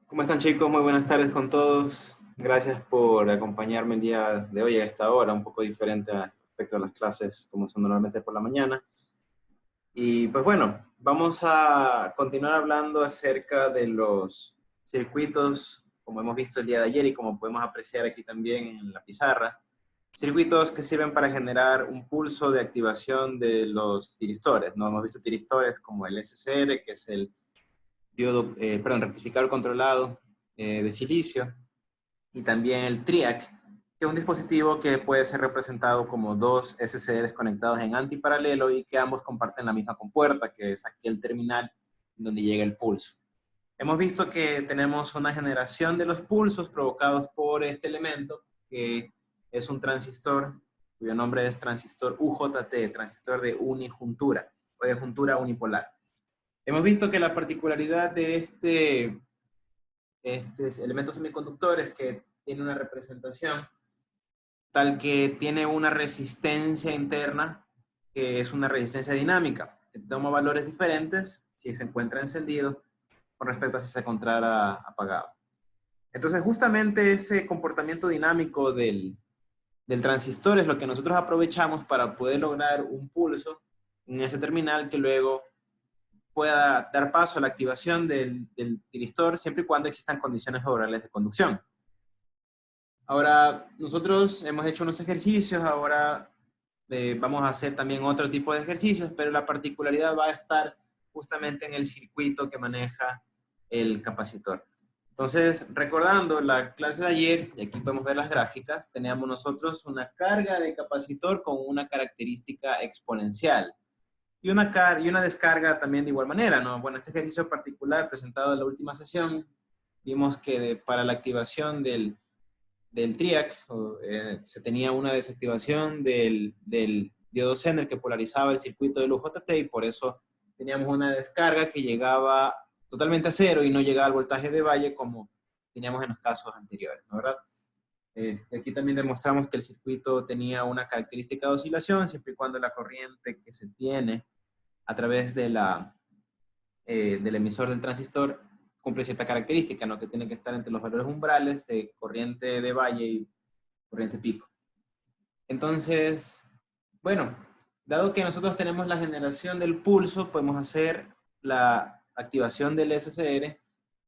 ¿Cómo están, chicos? Muy buenas tardes con todos. Gracias por acompañarme el día de hoy a esta hora, un poco diferente respecto a las clases como son normalmente por la mañana. Y pues bueno, vamos a continuar hablando acerca de los circuitos, como hemos visto el día de ayer y como podemos apreciar aquí también en la pizarra. Circuitos que sirven para generar un pulso de activación de los tiristores, ¿no? Hemos visto tiristores como el SCR, que es el rectificador controlado de silicio, y también el TRIAC, que es un dispositivo que puede ser representado como dos SCRs conectados en antiparalelo y que ambos comparten la misma compuerta, que es aquí el terminal donde llega el pulso. Hemos visto que tenemos una generación de los pulsos provocados por este elemento, que es un transistor, cuyo nombre es transistor UJT, transistor de unijuntura, o de juntura unipolar. Hemos visto que la particularidad de este elemento semiconductor es que tiene una representación tal que tiene una resistencia interna, que es una resistencia dinámica, que toma valores diferentes si se encuentra encendido con respecto a si se encontrara apagado. Entonces, justamente ese comportamiento dinámico del transistor es lo que nosotros aprovechamos para poder lograr un pulso en ese terminal que luego pueda dar paso a la activación del tiristor siempre y cuando existan condiciones favorables de conducción. Ahora, nosotros hemos hecho unos ejercicios, ahora vamos a hacer también otro tipo de ejercicios, pero la particularidad va a estar justamente en el circuito que maneja el capacitor. Entonces, recordando la clase de ayer, y aquí podemos ver las gráficas, teníamos nosotros una carga de capacitor con una característica exponencial. Y una descarga también de igual manera, ¿no? Bueno, este ejercicio particular presentado en la última sesión, vimos que para la activación del TRIAC se tenía una desactivación del diodo Zener que polarizaba el circuito del UJT y por eso teníamos una descarga que llegaba totalmente a cero y no llegaba al voltaje de valle como teníamos en los casos anteriores, ¿no? ¿Verdad? Aquí también demostramos que el circuito tenía una característica de oscilación siempre y cuando la corriente que se tiene a través del emisor del transistor cumple cierta característica, ¿no? Que tiene que estar entre los valores umbrales de corriente de valle y corriente pico. Entonces, bueno, dado que nosotros tenemos la generación del pulso, podemos hacer la activación del SCR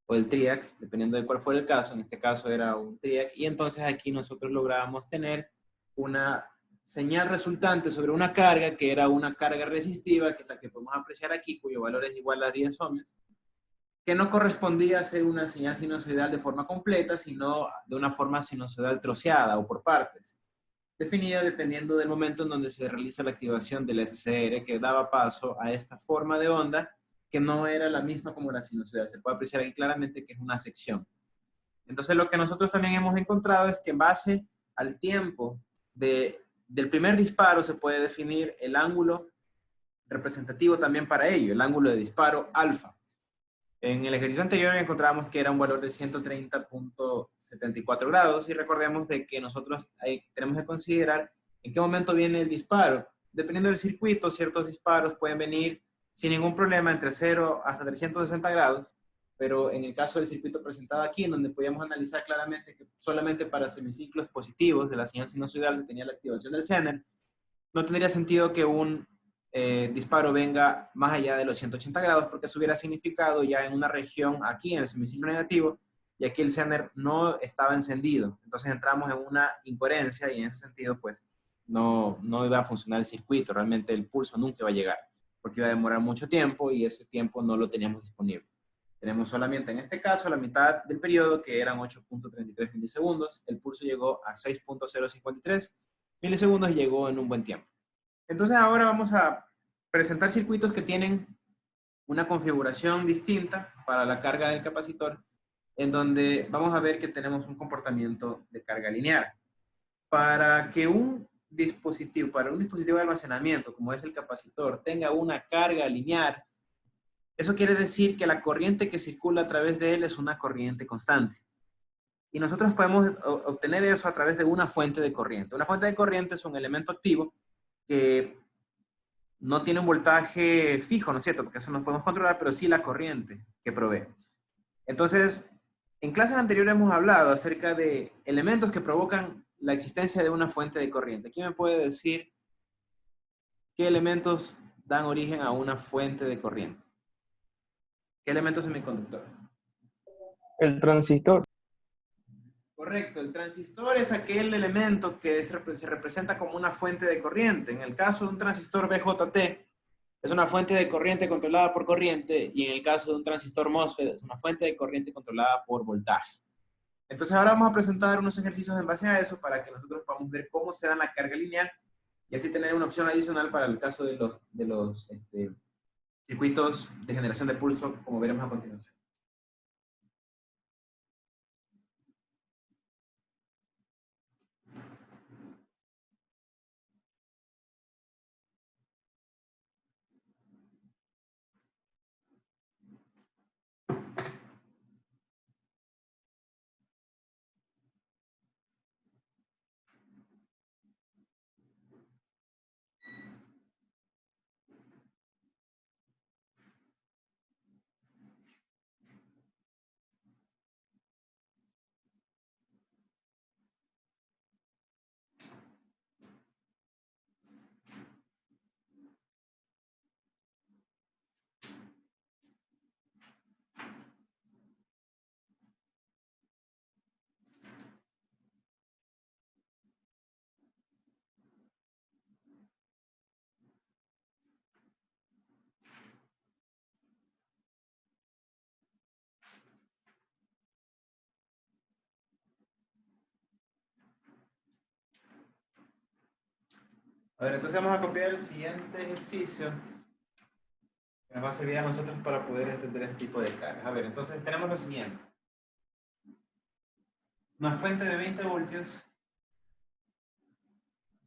o del TRIAC, dependiendo de cuál fuera el caso. En este caso era un TRIAC, y entonces aquí nosotros lográbamos tener una señal resultante sobre una carga que era una carga resistiva, que es la que podemos apreciar aquí, cuyo valor es igual a 10 ohmios, que no correspondía a ser una señal sinusoidal de forma completa, sino de una forma sinusoidal troceada o por partes, definida dependiendo del momento en donde se realiza la activación del SCR, que daba paso a esta forma de onda que no era la misma como la sinusoidal. Se puede apreciar aquí claramente que es una sección. Entonces lo que nosotros también hemos encontrado es que en base al tiempo del primer disparo se puede definir el ángulo representativo también para ello, el ángulo de disparo alfa. En el ejercicio anterior encontramos que era un valor de 130.74 grados y recordemos de que nosotros tenemos que considerar en qué momento viene el disparo. Dependiendo del circuito, ciertos disparos pueden venir sin ningún problema entre 0 hasta 360 grados, pero en el caso del circuito presentado aquí, en donde podíamos analizar claramente que solamente para semiciclos positivos de la señal sinusoidal se tenía la activación del Zener, no tendría sentido que un disparo venga más allá de los 180 grados, porque eso hubiera significado ya en una región aquí, en el semiciclo negativo, y aquí el Zener no estaba encendido. Entonces entramos en una incoherencia y en ese sentido, pues, no iba a funcionar el circuito. Realmente el pulso nunca iba a llegar, porque iba a demorar mucho tiempo y ese tiempo no lo teníamos disponible. Tenemos solamente en este caso la mitad del periodo, que eran 8.33 milisegundos. El pulso llegó a 6.053 milisegundos y llegó en un buen tiempo. Entonces ahora vamos a presentar circuitos que tienen una configuración distinta para la carga del capacitor, en donde vamos a ver que tenemos un comportamiento de carga lineal. Para un dispositivo de almacenamiento, como es el capacitor, tenga una carga lineal, eso quiere decir que la corriente que circula a través de él es una corriente constante. Y nosotros podemos obtener eso a través de una fuente de corriente. Una fuente de corriente es un elemento activo que no tiene un voltaje fijo, ¿no es cierto? Porque eso no podemos controlar, pero sí la corriente que provee. Entonces, En clases anteriores hemos hablado acerca de elementos que provocan la existencia de una fuente de corriente. ¿Quién me puede decir qué elementos dan origen a una fuente de corriente? ¿Qué elementos semiconductor? El transistor. Correcto, el transistor es aquel elemento que se representa como una fuente de corriente. En el caso de un transistor BJT, es una fuente de corriente controlada por corriente, y en el caso de un transistor MOSFET, es una fuente de corriente controlada por voltaje. Entonces ahora vamos a presentar unos ejercicios en base a eso para que nosotros podamos ver cómo se da la carga lineal y así tener una opción adicional para el caso de los circuitos de generación de pulso, como veremos a continuación. A ver, entonces vamos a copiar el siguiente ejercicio que nos va a servir a nosotros para poder entender este tipo de cargas. A ver, entonces tenemos lo siguiente. Una fuente de 20 voltios,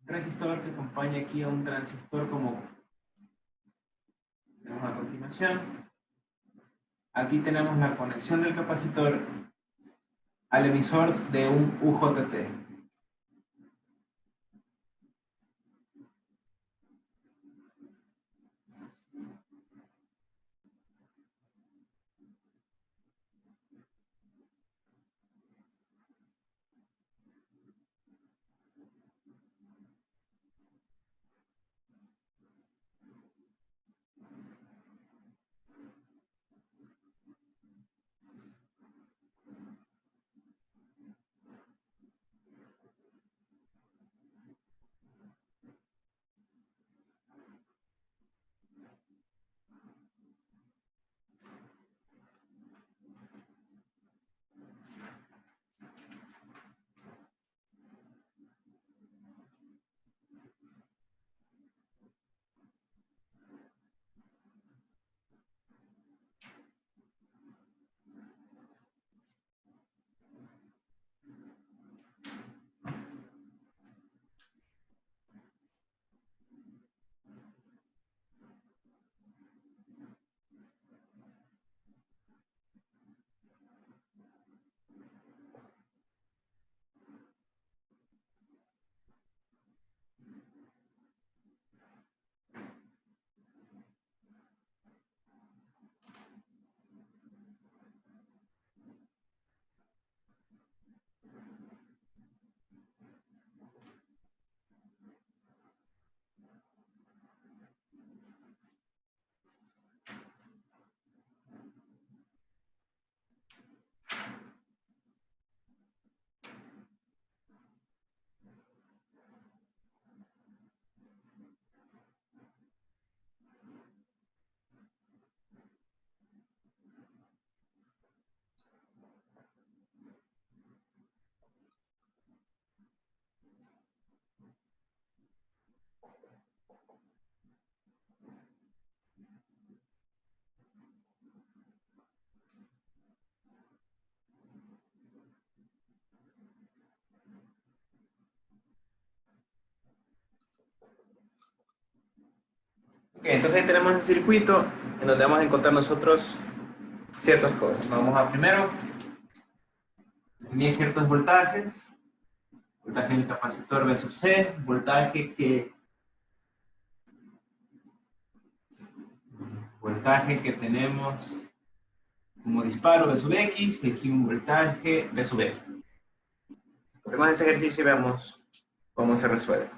un resistor que acompaña aquí a un transistor como tenemos a continuación. Aquí tenemos la conexión del capacitor al emisor de un UJT. Ok, entonces ahí tenemos el circuito en donde vamos a encontrar nosotros ciertas cosas. Vamos a primero definir ciertos voltajes. Voltaje del capacitor V sub C, voltaje que tenemos como disparo B sub X, y aquí un voltaje B sub E. Ponemos ese ejercicio y veamos cómo se resuelve.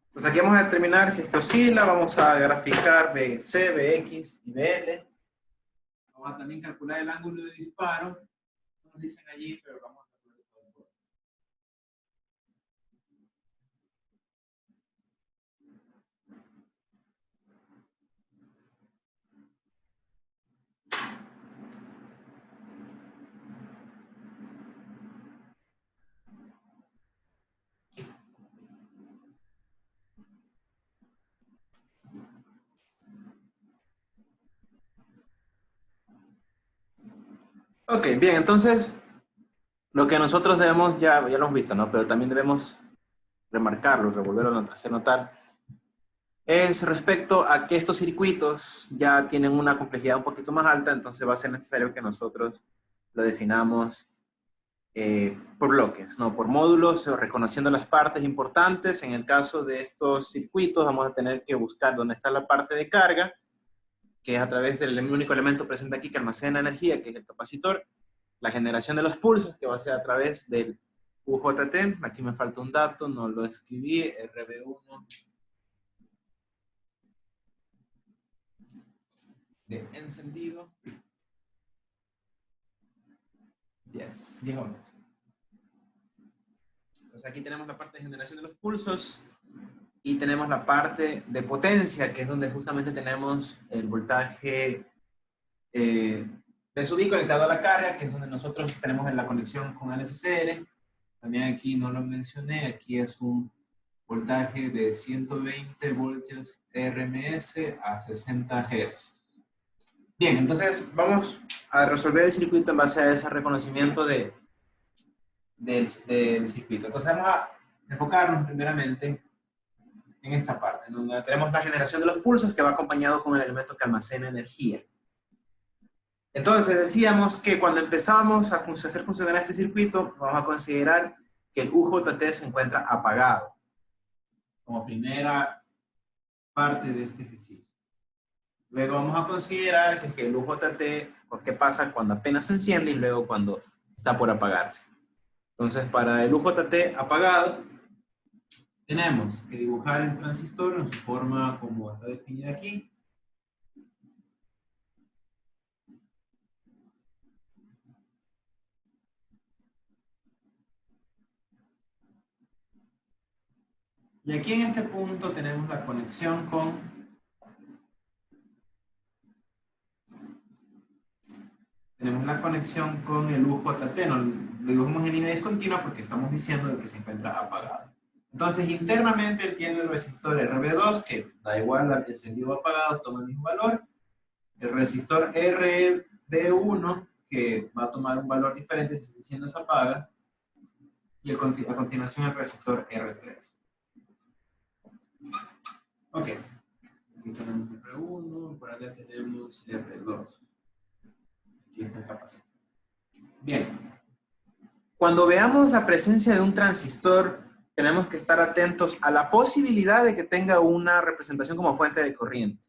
Entonces aquí vamos a determinar si esto oscila, vamos a graficar BC, BX y BL. Vamos a también calcular el ángulo de disparo. No nos dicen allí, pero vamos a calcular todo. Ok, bien, entonces lo que nosotros debemos, ya lo hemos visto, ¿no? Pero también debemos remarcarlo, revolverlo, hacer notar, es respecto a que estos circuitos ya tienen una complejidad un poquito más alta, entonces va a ser necesario que nosotros lo definamos por bloques, ¿no? Por módulos, o reconociendo las partes importantes. En el caso de estos circuitos vamos a tener que buscar dónde está la parte de carga, que es a través del único elemento presente aquí que almacena energía, que es el capacitor. La generación de los pulsos, que va a ser a través del UJT. Aquí me falta un dato, no lo escribí, RB1 de encendido. 10 ohms. Entonces aquí tenemos la parte de generación de los pulsos y tenemos la parte de potencia, que es donde justamente tenemos el voltaje de subí conectado a la carga, que es donde nosotros tenemos la conexión con el SCR. También aquí no lo mencioné, aquí es un voltaje de 120 voltios RMS a 60 Hz. Bien, entonces vamos a resolver el circuito en base a ese reconocimiento del circuito. Entonces vamos a enfocarnos primeramente en esta parte, donde tenemos la generación de los pulsos que va acompañado con el elemento que almacena energía. Entonces decíamos que cuando empezamos a hacer funcionar este circuito, vamos a considerar que el UJT se encuentra apagado, como primera parte de este ejercicio. Luego vamos a considerar si es que el UJT, qué pasa cuando apenas se enciende y luego cuando está por apagarse. Entonces, para el UJT apagado, tenemos que dibujar el transistor en su forma como está definida aquí. Y aquí en este punto tenemos la conexión con el UJT. No, lo dibujamos en línea discontinua porque estamos diciendo de que se encuentra apagado. Entonces, internamente él tiene el resistor RB2, que da igual al encendido o apagado, toma el mismo valor. El resistor RB1, que va a tomar un valor diferente si el enciende o se apaga. Y a continuación el resistor R3. Ok. Aquí tenemos R1, por acá tenemos R2. Aquí está el capacitor. Bien. Cuando veamos la presencia de un transistor, tenemos que estar atentos a la posibilidad de que tenga una representación como fuente de corriente.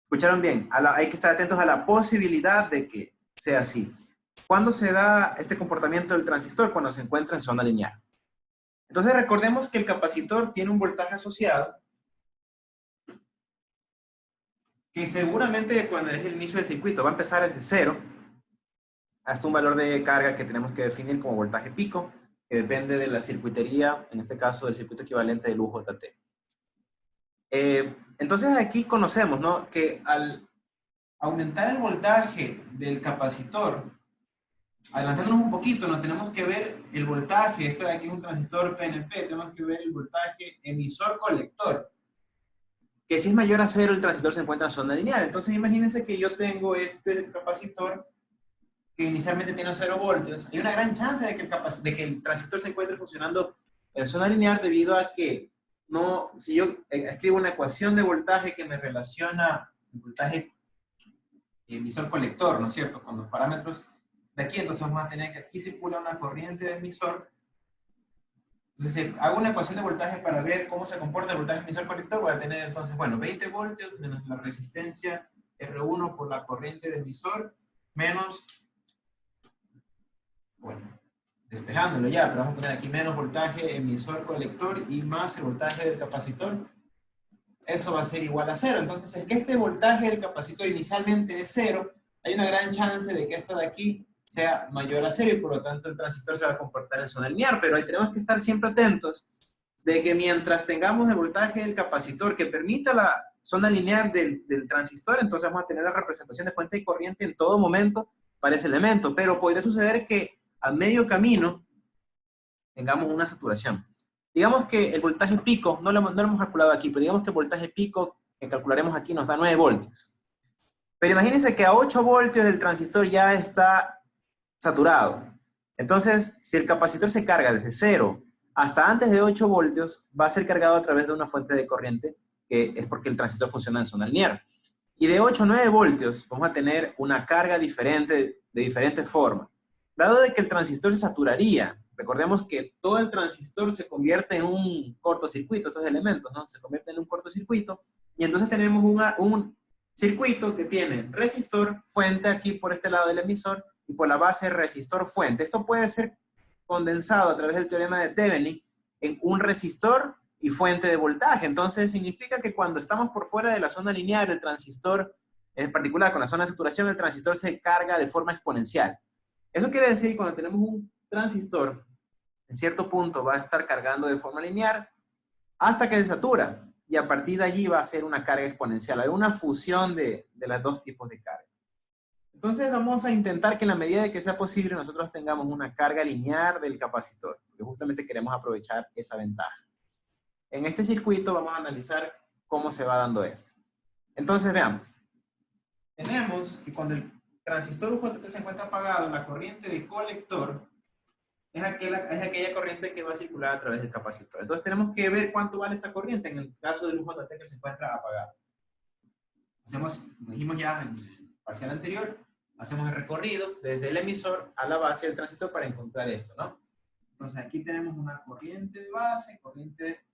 ¿Escucharon bien? Hay que estar atentos a la posibilidad de que sea así. ¿Cuándo se da este comportamiento del transistor? Cuando se encuentra en zona lineal. Entonces recordemos que el capacitor tiene un voltaje asociado que seguramente cuando es el inicio del circuito va a empezar desde cero hasta un valor de carga que tenemos que definir como voltaje pico, que depende de la circuitería, en este caso del circuito equivalente del UJT. Entonces aquí conocemos, ¿no?, que al aumentar el voltaje del capacitor, adelantándonos un poquito, no tenemos que ver el voltaje, este de aquí es un transistor PNP, tenemos que ver el voltaje emisor-colector, que si es mayor a cero, el transistor se encuentra en zona lineal. Entonces imagínense que yo tengo este capacitor que inicialmente tiene 0 voltios. Hay una gran chance de que el transistor se encuentre funcionando en zona lineal debido a que no, si yo escribo una ecuación de voltaje que me relaciona el voltaje emisor-colector, ¿no es cierto?, con los parámetros de aquí, entonces vamos a tener que aquí circula una corriente de emisor. Entonces, si hago una ecuación de voltaje para ver cómo se comporta el voltaje emisor-colector, voy a tener entonces, bueno, 20 voltios menos la resistencia R1 por la corriente de emisor, menos, bueno, despejándolo ya, pero vamos a poner aquí menos voltaje emisor-colector y más el voltaje del capacitor. Eso va a ser igual a 0. Entonces, es que este voltaje del capacitor inicialmente es 0, hay una gran chance de que esto de aquí sea mayor a 0 y por lo tanto el transistor se va a comportar en zona lineal, pero ahí tenemos que estar siempre atentos de que mientras tengamos el voltaje del capacitor que permita la zona lineal del transistor, entonces vamos a tener la representación de fuente de corriente en todo momento para ese elemento, pero podría suceder que a medio camino tengamos una saturación. Digamos que el voltaje pico, no lo hemos calculado aquí, pero digamos que el voltaje pico que calcularemos aquí nos da 9 voltios. Pero imagínense que a 8 voltios el transistor ya está saturado. Entonces, si el capacitor se carga desde 0 hasta antes de 8 voltios, va a ser cargado a través de una fuente de corriente, que es porque el transistor funciona en zona lineal. Y de 8 a 9 voltios vamos a tener una carga diferente, de diferente forma. Dado de que el transistor se saturaría, recordemos que todo el transistor se convierte en un cortocircuito, estos elementos, ¿no? Se convierte en un cortocircuito, y entonces tenemos un circuito que tiene resistor, fuente aquí por este lado del emisor, y por la base resistor, fuente. Esto puede ser condensado a través del teorema de Thevenin en un resistor y fuente de voltaje. Entonces significa que cuando estamos por fuera de la zona lineal, el transistor, en particular con la zona de saturación, el transistor se carga de forma exponencial. Eso quiere decir que cuando tenemos un transistor, en cierto punto va a estar cargando de forma lineal hasta que se satura. Y a partir de allí va a ser una carga exponencial. Hay una fusión de los dos tipos de carga. Entonces vamos a intentar que en la medida de que sea posible nosotros tengamos una carga lineal del capacitor, porque justamente queremos aprovechar esa ventaja. En este circuito vamos a analizar cómo se va dando esto. Entonces veamos. Tenemos que cuando el transistor UJT se encuentra apagado, la corriente de colector es aquella corriente que va a circular a través del capacitor. Entonces tenemos que ver cuánto vale esta corriente en el caso del UJT que se encuentra apagado. Hacemos, como dijimos ya en el parcial anterior, hacemos el recorrido desde el emisor a la base del transistor para encontrar esto, ¿no? Entonces aquí tenemos una corriente de base, corriente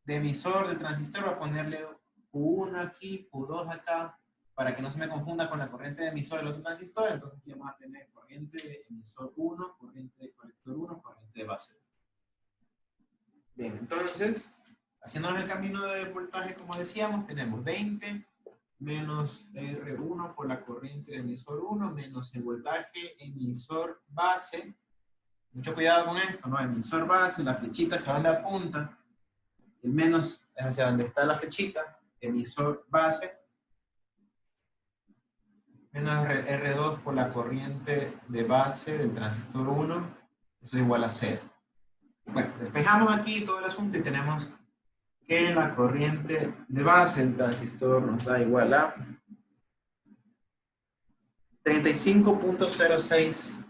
de emisor del transistor, voy a ponerle Q1 aquí, Q2 acá, para que no se me confunda con la corriente de emisor del otro transistor. Entonces aquí vamos a tener corriente de emisor 1, corriente de colector 1, corriente de base. Bien, entonces, haciéndonos el camino de voltaje, como decíamos, tenemos 20 menos R1 por la corriente de emisor 1, menos el voltaje emisor base. Mucho cuidado con esto, ¿no? Emisor base, la flechita hacia donde apunta, el menos es hacia donde está la flechita, emisor base, menos R2 por la corriente de base del transistor 1, eso es igual a 0. Bueno, despejamos aquí todo el asunto y tenemos que la corriente de base del transistor nos da igual a 35.06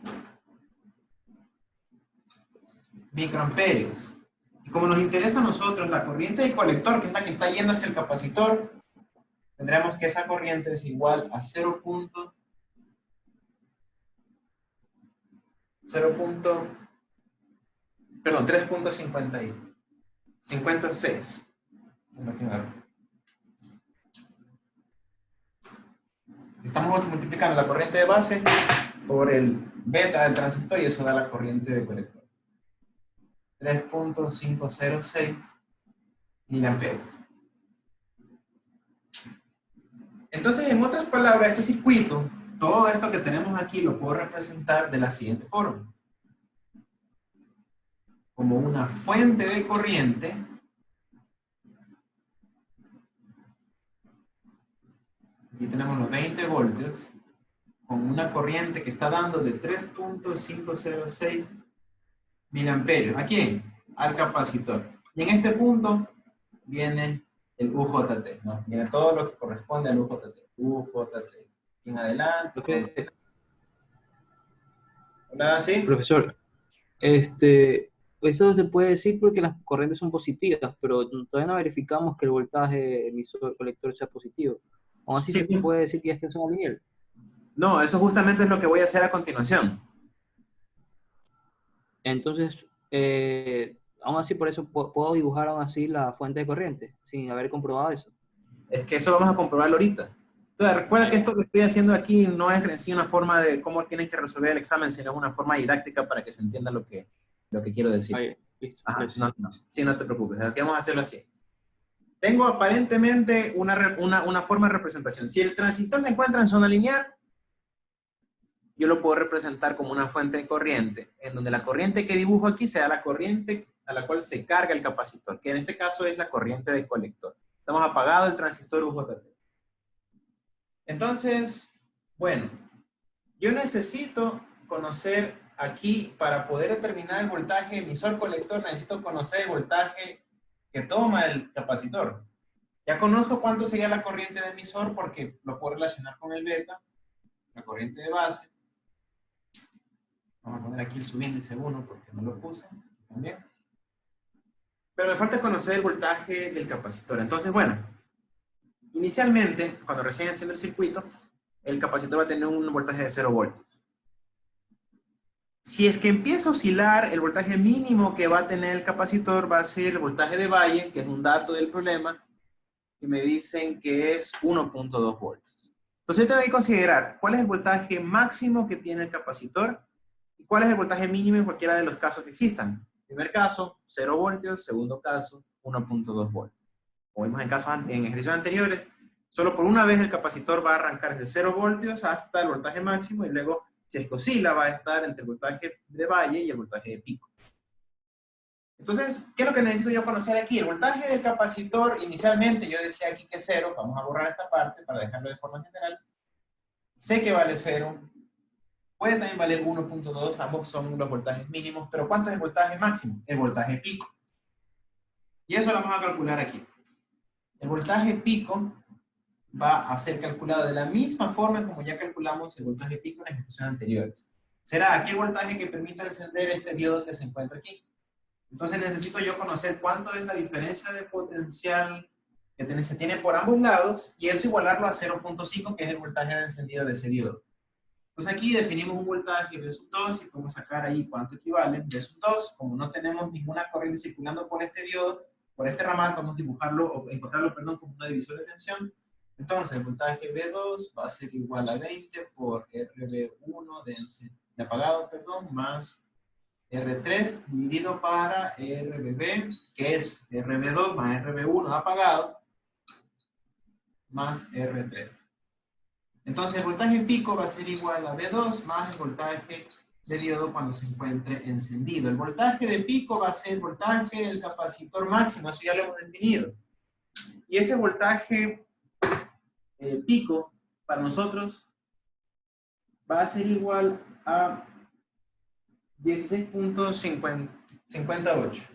microamperios. Y como nos interesa a nosotros la corriente del colector, que es la que está yendo hacia el capacitor, tendremos que esa corriente es igual a 3.56. Estamos multiplicando la corriente de base por el beta del transistor y eso da la corriente de colector. 3.506 miliamperios. Entonces, en otras palabras, este circuito, todo esto que tenemos aquí lo puedo representar de la siguiente forma. Como una fuente de corriente. ¿Ok? y tenemos los 20 voltios con una corriente que está dando de 3.506 miliamperios. ¿A quién? Al capacitor. Y en este punto viene el UJT, ¿no? Viene todo lo que corresponde al UJT. UJT. Y en adelante. Ok. Hola, ¿sí? Profesor, eso se puede decir porque las corrientes son positivas, pero todavía no verificamos que el voltaje emisor colector sea positivo. Aún así Sí. se puede decir que ya está en zona lineal. No, eso justamente es lo que voy a hacer a continuación. Entonces, aún así por eso puedo dibujar aún así la fuente de corriente, sin haber comprobado eso. Es que eso vamos a comprobarlo ahorita. Entonces, recuerda que esto que estoy haciendo aquí no es en sí una forma de cómo tienen que resolver el examen, sino es una forma didáctica para que se entienda lo que quiero decir. Ahí, listo, Ajá, gracias. no. Sí, no te preocupes. Aquí vamos a hacerlo así. Tengo aparentemente una forma de representación. Si el transistor se encuentra en zona lineal, yo lo puedo representar como una fuente de corriente, en donde la corriente que dibujo aquí sea la corriente a la cual se carga el capacitor, que en este caso es la corriente de colector. Estamos apagado el transistor UJT. Entonces, bueno, yo necesito conocer aquí, para poder determinar el voltaje emisor-colector, necesito conocer el voltaje que toma el capacitor. Ya conozco cuánto sería la corriente de emisor porque lo puedo relacionar con el beta, la corriente de base. Vamos a poner aquí el subíndice 1 porque no lo puse también. Pero me falta conocer el voltaje del capacitor. Entonces, bueno, inicialmente, cuando recién enciendo el circuito, el capacitor va a tener un voltaje de 0 voltios. Si es que empieza a oscilar, el voltaje mínimo que va a tener el capacitor va a ser el voltaje de valle, que es un dato del problema, que me dicen que es 1.2 voltios. Entonces yo tengo que considerar cuál es el voltaje máximo que tiene el capacitor y cuál es el voltaje mínimo en cualquiera de los casos que existan. Primer caso, 0 voltios. Segundo caso, 1.2 voltios. Como vimos en ejercicios anteriores, solo por una vez el capacitor va a arrancar desde 0 voltios hasta el voltaje máximo y luego, si es que oscila, va a estar entre el voltaje de valle y el voltaje de pico. Entonces, ¿qué es lo que necesito yo conocer aquí? El voltaje del capacitor, inicialmente yo decía aquí que es 0, vamos a borrar esta parte para dejarlo de forma general. Sé que vale 0, puede también valer 1.2, ambos son los voltajes mínimos, pero ¿cuánto es el voltaje máximo? El voltaje pico. Y eso lo vamos a calcular aquí. El voltaje pico va a ser calculado de la misma forma como ya calculamos el voltaje pico en las ejercicios anteriores. Será aquel voltaje que permita encender este diodo que se encuentra aquí. Entonces necesito yo conocer cuánto es la diferencia de potencial que se tiene por ambos lados y eso igualarlo a 0.5, que es el voltaje de encendido de ese diodo. Entonces aquí definimos un voltaje V sub 2 y podemos sacar ahí cuánto equivale. V sub 2, como no tenemos ninguna corriente circulando por este diodo, por este ramal, podemos dibujarlo o encontrarlo, perdón, como una divisor de tensión. Entonces el voltaje V2 va a ser igual a 20 por RB1 de apagado, perdón, más R3 dividido para RBB, que es RB2 más RB1 apagado, más R3. Entonces el voltaje pico va a ser igual a V2 más el voltaje de diodo cuando se encuentre encendido. El voltaje de pico va a ser el voltaje del capacitor máximo, eso ya lo hemos definido. Y ese voltaje pico para nosotros va a ser igual a 16.58.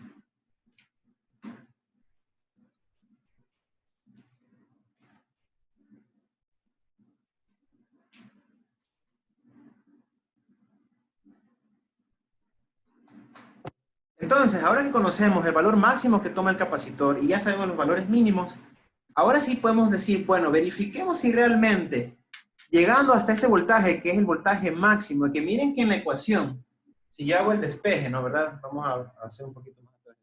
Entonces, ahora que conocemos el valor máximo que toma el capacitor y ya sabemos los valores mínimos, ahora sí podemos decir, bueno, verifiquemos si realmente, llegando hasta este voltaje, que es el voltaje máximo, que miren que en la ecuación, si yo hago el despeje, ¿no? ¿Verdad? Vamos a hacer un poquito más atrás.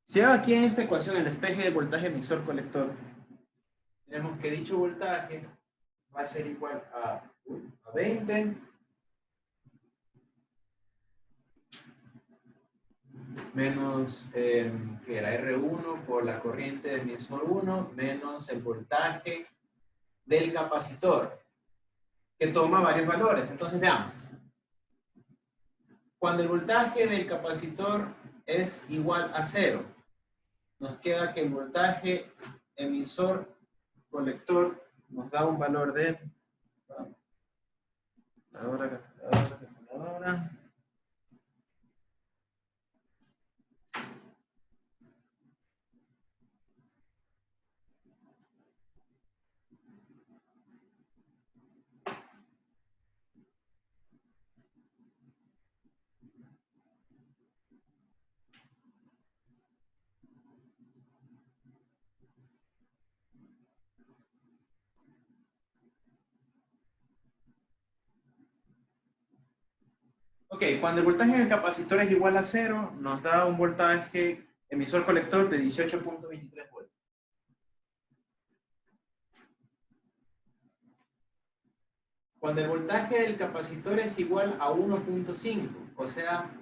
Si hago aquí en esta ecuación el despeje del voltaje emisor-colector, tenemos que dicho voltaje va a ser igual a 20 menos que era R1 por la corriente de emisor 1 menos el voltaje del capacitor, que toma varios valores. Entonces veamos. Cuando el voltaje del capacitor es igual a 0, nos queda que el voltaje emisor-colector nos da un valor de... Calculadora. Ok, cuando el voltaje del capacitor es igual a 0, nos da un voltaje emisor-colector de 18.23 voltios. Cuando el voltaje del capacitor es igual a 1.5, o sea,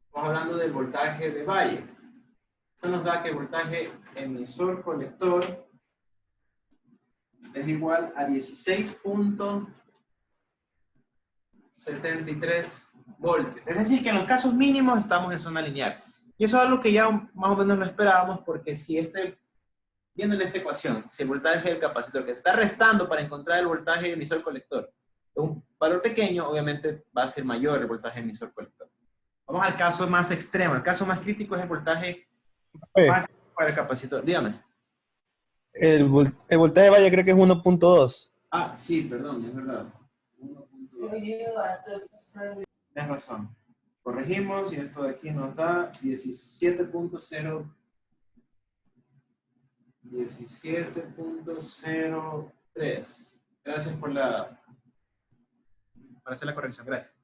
estamos hablando del voltaje de Bayer. Esto nos da que el voltaje emisor-colector es igual a 16.73 voltios. Es decir, que en los casos mínimos estamos en zona lineal. Y eso es algo que ya más o menos lo esperábamos, porque si viendo en esta ecuación, si el voltaje del capacitor que se está restando para encontrar el voltaje emisor-colector es un valor pequeño, obviamente va a ser mayor el voltaje emisor-colector. Vamos al caso más extremo. El caso más crítico es el voltaje máximo para el capacitor. Dígame. El voltaje de Valle creo que es 1.2. Ah, sí, perdón, es verdad. 1.2. Tienes razón. Corregimos y esto de aquí nos da 17.03. Gracias para hacer la corrección, gracias.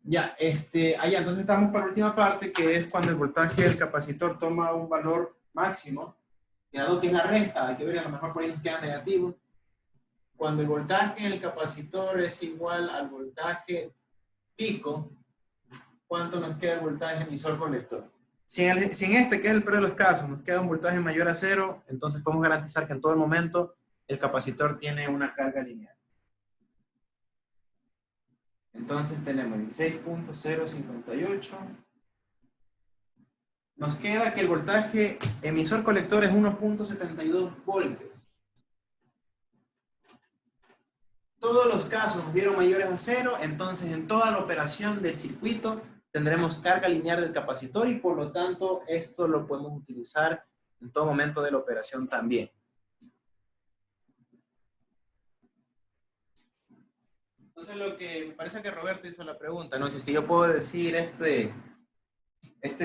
Ya, entonces estamos para la última parte, que es cuando el voltaje del capacitor toma un valor máximo, dado que es la resta, hay que ver, a lo mejor por ahí nos queda negativo. Cuando el voltaje del capacitor es igual al voltaje pico, ¿cuánto nos queda el voltaje emisor-colector? Si en este, que es el peor de los casos, nos queda un voltaje mayor a 0, entonces podemos garantizar que en todo el momento el capacitor tiene una carga lineal. Entonces tenemos 16.058. Nos queda que el voltaje emisor-colector es 1.72 voltios. Todos los casos nos dieron mayores a 0, entonces en toda la operación del circuito tendremos carga lineal del capacitor y por lo tanto esto lo podemos utilizar en todo momento de la operación también. Entonces lo que me parece que Roberto hizo la pregunta, ¿no? Si yo puedo decir este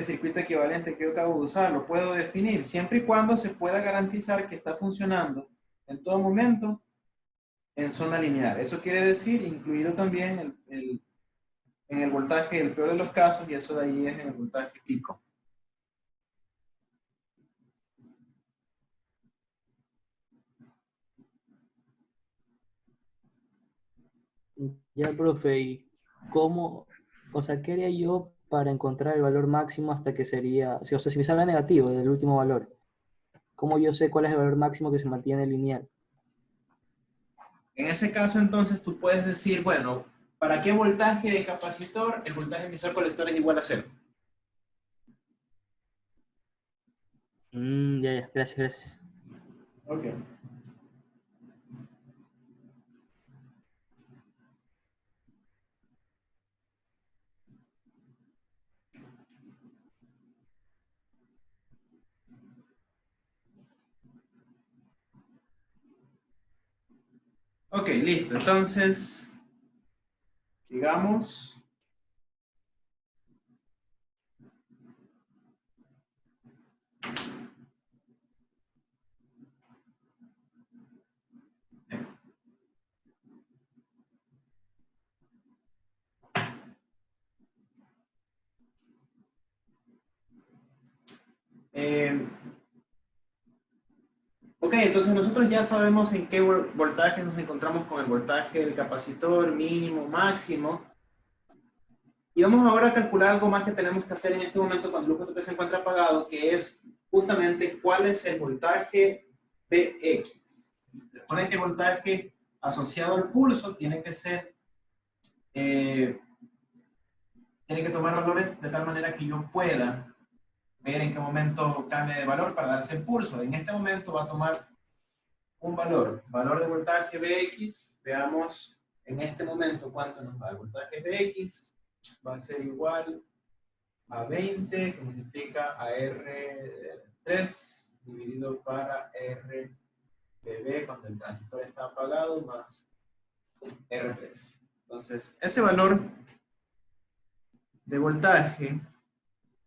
circuito equivalente que yo acabo de usar, lo puedo definir siempre y cuando se pueda garantizar que está funcionando en todo momento en zona lineal. Eso quiere decir, incluido también en el voltaje, el peor de los casos, y eso de ahí es en el voltaje pico. Ya, profe, ¿y cómo, o sea, qué haría yo para encontrar el valor máximo hasta que sería, o sea, si me sale negativo del último valor, ¿cómo yo sé cuál es el valor máximo que se mantiene lineal? En ese caso, entonces, tú puedes decir, bueno, ¿para qué voltaje de capacitor el voltaje emisor colector es igual a 0? Ya, gracias. Ok. Ok, listo. Entonces, digamos... ok, entonces nosotros ya sabemos en qué voltaje nos encontramos con el voltaje del capacitor mínimo, máximo. Y vamos ahora a calcular algo más que tenemos que hacer en este momento cuando el luz se encuentra apagado, que es justamente cuál es el voltaje Px. Recuerden que el voltaje asociado al pulso tiene que ser tiene que tomar valores de tal manera que yo pueda ver en qué momento cambia de valor para darse el pulso. En este momento va a tomar un valor de voltaje Vx. Veamos en este momento cuánto nos da el voltaje Vx. Va a ser igual a 20 que multiplica a R3 dividido para RBB cuando el transistor está apagado más R3. Entonces, ese valor de voltaje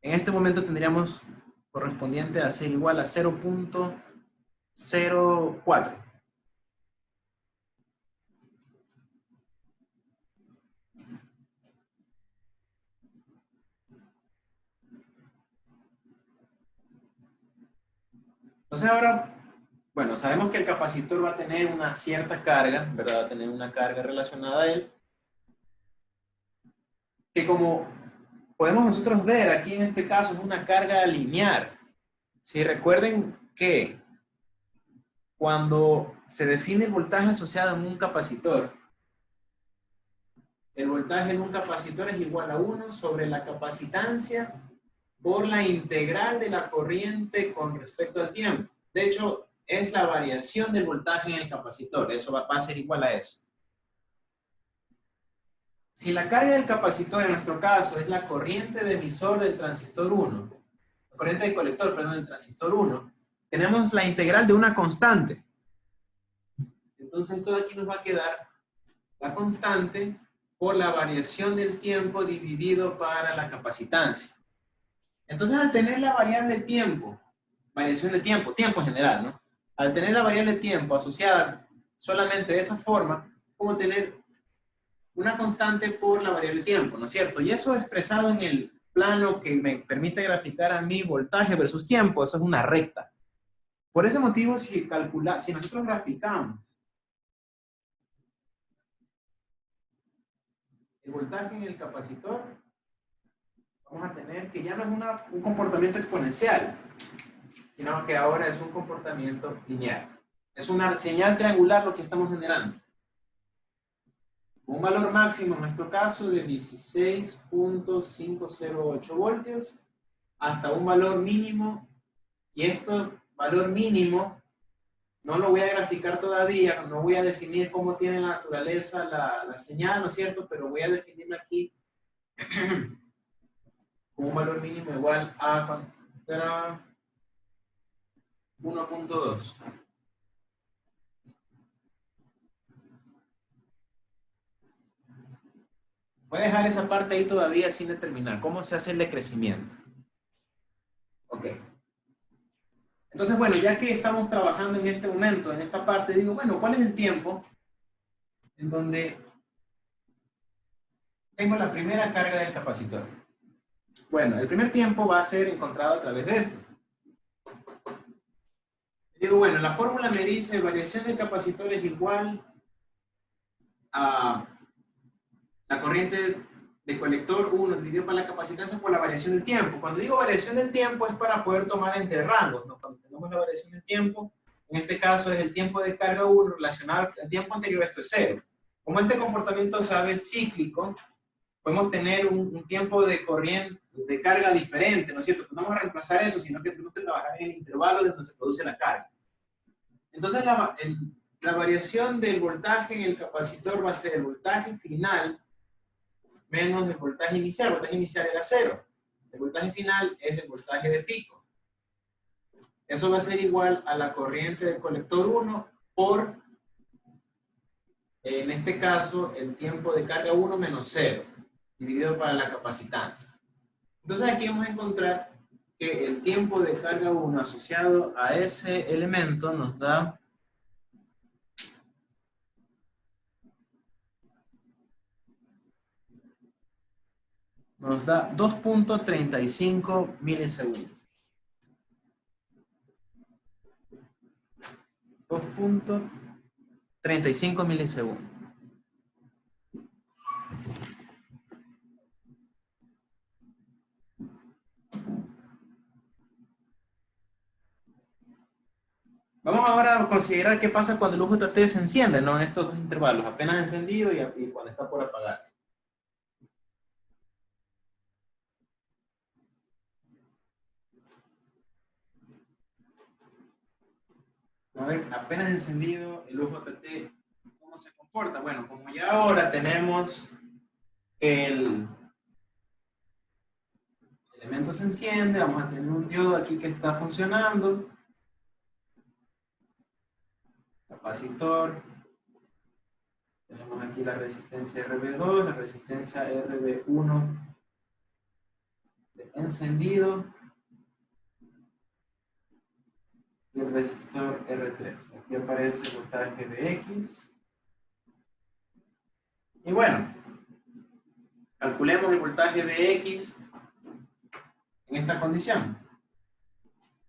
en este momento tendríamos correspondiente a ser igual a 0.04. Entonces ahora, bueno, sabemos que el capacitor va a tener una cierta carga, ¿verdad? Va a tener una carga relacionada a él, que como podemos nosotros ver aquí en este caso es una carga lineal. Si recuerden que cuando se define el voltaje asociado en un capacitor, el voltaje en un capacitor es igual a 1 sobre la capacitancia por la integral de la corriente con respecto al tiempo. De hecho, es la variación del voltaje en el capacitor. Eso va a ser igual a eso. Si la carga del capacitor en nuestro caso es la corriente de emisor del transistor 1, la corriente de colector, perdón, del transistor 1, tenemos la integral de una constante. Entonces esto de aquí nos va a quedar la constante por la variación del tiempo dividido para la capacitancia. Entonces al tener la variable tiempo, variación de tiempo en general, ¿no? Al tener la variable tiempo asociada solamente de esa forma, como tener una constante por la variable tiempo, ¿no es cierto? Y eso expresado en el plano que me permite graficar a mí voltaje versus tiempo, eso es una recta. Por ese motivo, si nosotros graficamos el voltaje en el capacitor, vamos a tener que ya no es un comportamiento exponencial, sino que ahora es un comportamiento lineal. Es una señal triangular lo que estamos generando. Un valor máximo en nuestro caso de 16.508 voltios hasta un valor mínimo, y este valor mínimo no lo voy a graficar todavía, no voy a definir cómo tiene la naturaleza la señal, ¿no es cierto? Pero voy a definirlo aquí con un valor mínimo igual a 1.2. Voy a dejar esa parte ahí todavía sin determinar. ¿Cómo se hace el decrecimiento? Ok. Entonces, bueno, ya que estamos trabajando en este momento, en esta parte, digo, bueno, ¿cuál es el tiempo en donde tengo la primera carga del capacitor? Bueno, el primer tiempo va a ser encontrado a través de esto. Digo, bueno, la fórmula me dice variación del capacitor es igual a la corriente de colector 1 dividido por la capacitancia por la variación del tiempo. Cuando digo variación del tiempo es para poder tomar entre rangos, ¿no? Cuando tenemos la variación del tiempo, en este caso es el tiempo de carga 1 relacionado al tiempo anterior, esto es 0. Como este comportamiento se va a ver cíclico, podemos tener un tiempo de corriente, de carga diferente, ¿no es cierto? No vamos a reemplazar eso, sino que tenemos que trabajar en el intervalo donde se produce la carga. Entonces la variación del voltaje en el capacitor va a ser el voltaje final menos el voltaje inicial. El voltaje inicial era 0. El voltaje final es el voltaje de pico. Eso va a ser igual a la corriente del colector 1 por, en este caso, el tiempo de carga 1 menos 0, dividido para la capacitancia. Entonces aquí vamos a encontrar que el tiempo de carga 1 asociado a ese elemento nos da 2.35 milisegundos. 2.35 milisegundos. Vamos ahora a considerar qué pasa cuando el UJT se enciende, ¿no? En estos dos intervalos, apenas encendido y cuando está por apagarse. A ver, apenas encendido el UJT, ¿cómo se comporta? Bueno, como ya ahora tenemos el elemento se enciende, vamos a tener un diodo aquí que está funcionando, capacitor, tenemos aquí la resistencia RB2, la resistencia RB1 de encendido, y el resistor R3. Aquí aparece el voltaje VX. Y bueno, calculemos el voltaje VX en esta condición.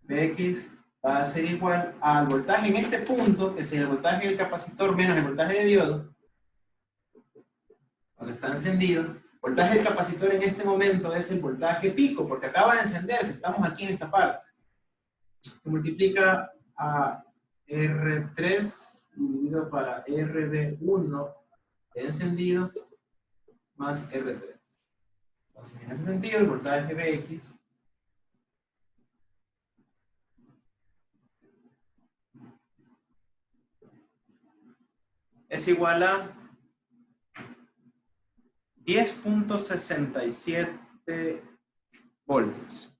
Vx va a ser igual al voltaje en este punto, que es el voltaje del capacitor menos el voltaje de diodo, cuando está encendido. El voltaje del capacitor en este momento es el voltaje pico, porque acaba de encenderse, estamos aquí en esta parte. Se multiplica a R3 dividido para RB1 de encendido más R3. Entonces, en ese sentido, el voltaje Vx es igual a 10.67 voltios.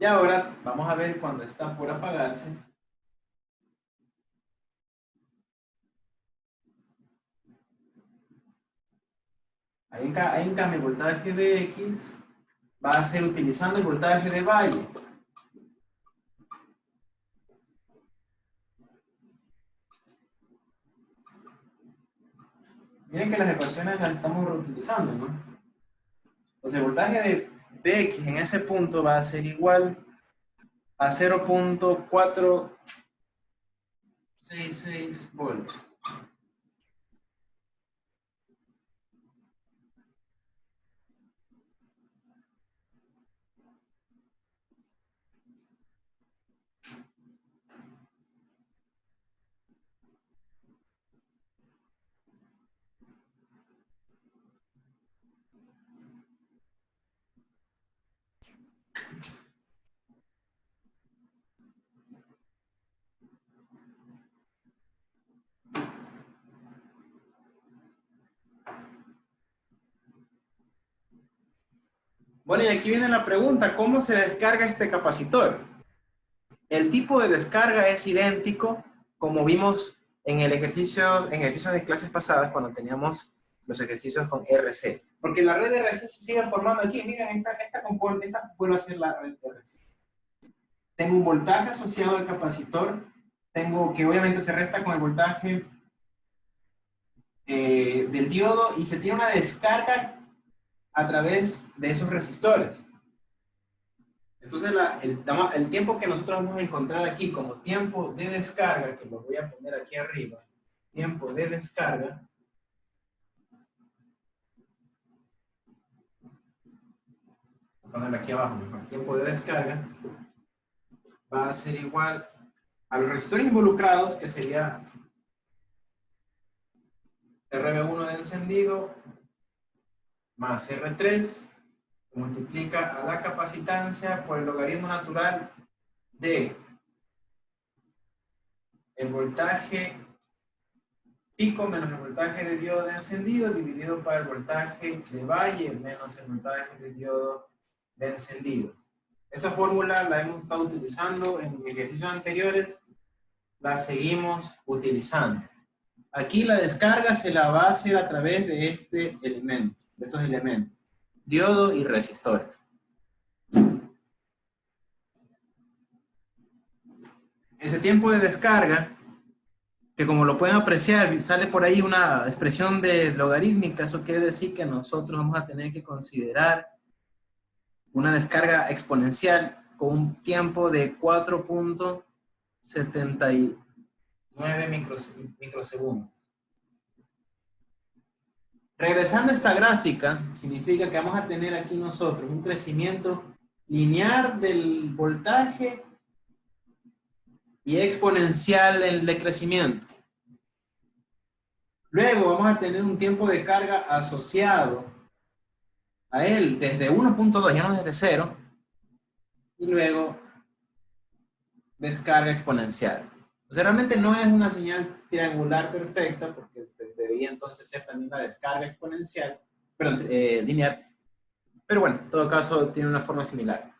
Y ahora vamos a ver cuando está por apagarse. Ahí en cambio el voltaje Vx va a ser utilizando el voltaje de valle. Miren que las ecuaciones las estamos reutilizando, ¿no? Entonces el voltaje de Vx en ese punto va a ser igual a 0.466 voltios. Bueno, y aquí viene la pregunta, ¿cómo se descarga este capacitor? El tipo de descarga es idéntico como vimos en ejercicios de clases pasadas cuando teníamos los ejercicios con RC. Porque la red de RC se sigue formando aquí. Miren, esta vuelve a ser la red de RC. Tengo un voltaje asociado al capacitor, tengo que obviamente se resta con el voltaje del diodo y se tiene una descarga a través de esos resistores. Entonces el tiempo que nosotros vamos a encontrar aquí como tiempo de descarga, que lo voy a poner aquí arriba, tiempo de descarga, voy a ponerlo aquí abajo mejor, tiempo de descarga, va a ser igual a los resistores involucrados, que sería RB1 de encendido más R3, multiplica a la capacitancia por el logaritmo natural de el voltaje pico menos el voltaje de diodo de encendido dividido por el voltaje de valle menos el voltaje de diodo de encendido. Esta fórmula la hemos estado utilizando en ejercicios anteriores, la seguimos utilizando. Aquí la descarga se la va a hacer a través de este elemento, de esos elementos, diodo y resistores. Ese tiempo de descarga, que como lo pueden apreciar, sale por ahí una expresión de logarítmica, eso quiere decir que nosotros vamos a tener que considerar una descarga exponencial con un tiempo de 4.79 microsegundos. Regresando a esta gráfica, significa que vamos a tener aquí nosotros un crecimiento lineal del voltaje y exponencial el decrecimiento. Luego vamos a tener un tiempo de carga asociado a él desde 1.2, ya no desde 0. Y luego descarga exponencial. O sea, realmente no es una señal triangular perfecta, porque debería entonces ser también la descarga exponencial, perdón, lineal. Pero bueno, en todo caso tiene una forma similar.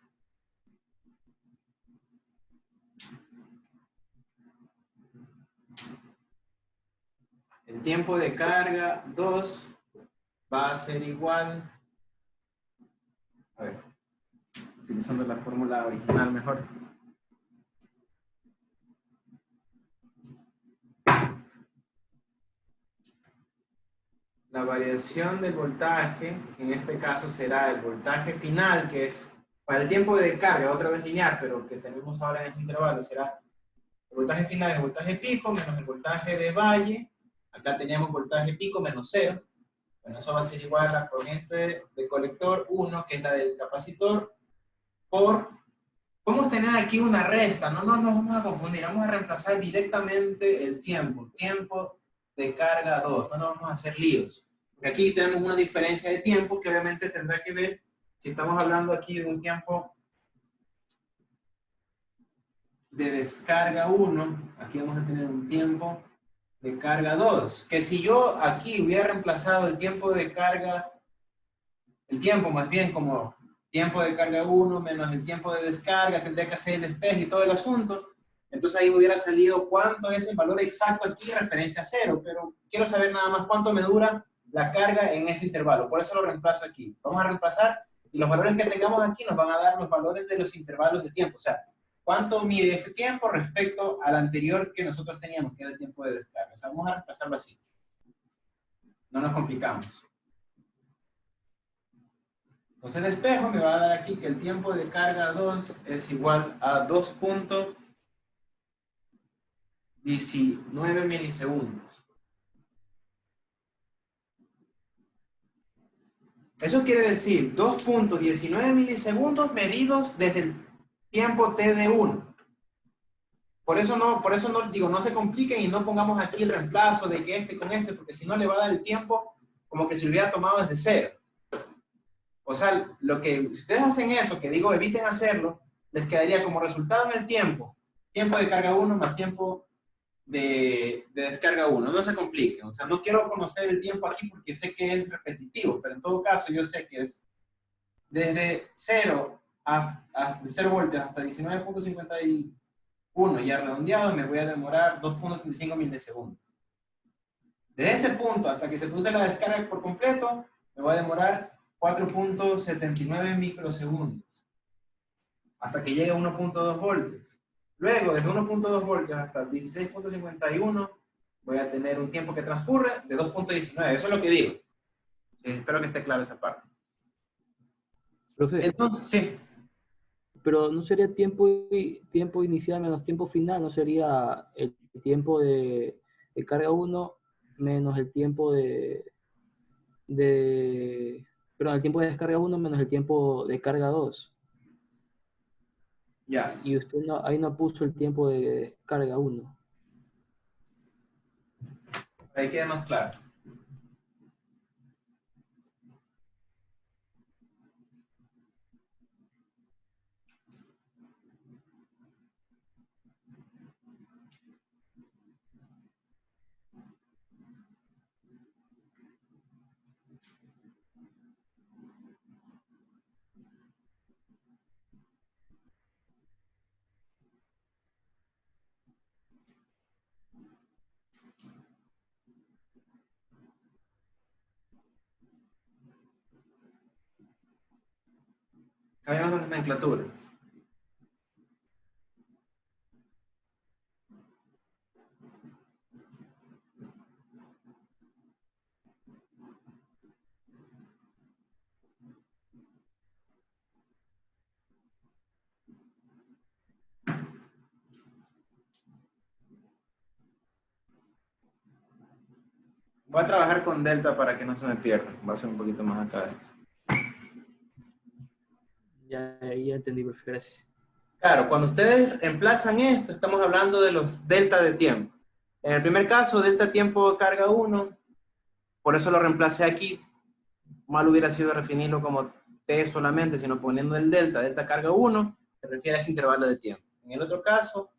El tiempo de carga 2 va a ser igual, a ver, utilizando la fórmula original mejor. La variación del voltaje, que en este caso será el voltaje final, que es para el tiempo de carga, otra vez lineal, pero que tenemos ahora en este intervalo, será el voltaje final, el voltaje pico, menos el voltaje de valle. Acá teníamos voltaje pico menos 0. Bueno, eso va a ser igual a la corriente de colector 1, que es la del capacitor, por... Podemos tener aquí una resta, no nos vamos a confundir, vamos a reemplazar directamente el tiempo de carga 2, no nos vamos a hacer líos. Porque aquí tenemos una diferencia de tiempo que obviamente tendrá que ver, si estamos hablando aquí de un tiempo de descarga 1, aquí vamos a tener un tiempo de carga 2, que si yo aquí hubiera reemplazado el tiempo de carga, el tiempo más bien como tiempo de carga 1 menos el tiempo de descarga, tendría que hacer el despeje y todo el asunto, entonces ahí me hubiera salido cuánto es el valor exacto aquí, referencia a 0, pero quiero saber nada más cuánto me dura la carga en ese intervalo, por eso lo reemplazo aquí. Vamos a reemplazar y los valores que tengamos aquí nos van a dar los valores de los intervalos de tiempo, o sea, cuánto mide este tiempo respecto al anterior que nosotros teníamos, que era el tiempo de descarga. O sea, vamos a reemplazarlo así. No nos complicamos. Entonces, despejo me va a dar aquí que el tiempo de carga 2 es igual a 2.19 milisegundos. Eso quiere decir 2.19 milisegundos medidos desde el tiempo t de 1. Por eso no digo, no se compliquen y no pongamos aquí el reemplazo de que este con este, porque si no le va a dar el tiempo como que se hubiera tomado desde 0. O sea, si ustedes hacen eso, que digo, eviten hacerlo, les quedaría como resultado en el tiempo de carga 1 más tiempo de descarga 1. No se compliquen. O sea, no quiero conocer el tiempo aquí porque sé que es repetitivo, pero en todo caso yo sé que es desde 0 de 0 voltios hasta 19.51 ya redondeado, me voy a demorar 2.35 milisegundos. Desde este punto hasta que se produce la descarga por completo, me voy a demorar 4.79 microsegundos hasta que llegue a 1.2 voltios. Luego, desde 1.2 voltios hasta 16.51, voy a tener un tiempo que transcurre de 2.19. Eso es lo que digo. Sí, espero que esté claro esa parte. Profe, Entonces, sí. pero no sería tiempo inicial menos tiempo final, no sería el tiempo de carga 1 menos el tiempo perdón, el tiempo de descarga 1 menos el tiempo de carga 2. Ya. Y usted ahí no puso el tiempo de descarga 1. Ahí queda más claro. Cambiamos las nomenclaturas. Voy a trabajar con delta para que no se me pierda. Va a ser un poquito más acá esto. Ya entendí, profe, gracias. Claro, cuando ustedes reemplazan esto, estamos hablando de los delta de tiempo. En el primer caso, delta tiempo de carga 1 por eso lo reemplacé aquí. Mal hubiera sido definirlo como T solamente, sino poniendo el delta. Delta carga 1, se refiere a ese intervalo de tiempo. En el otro caso,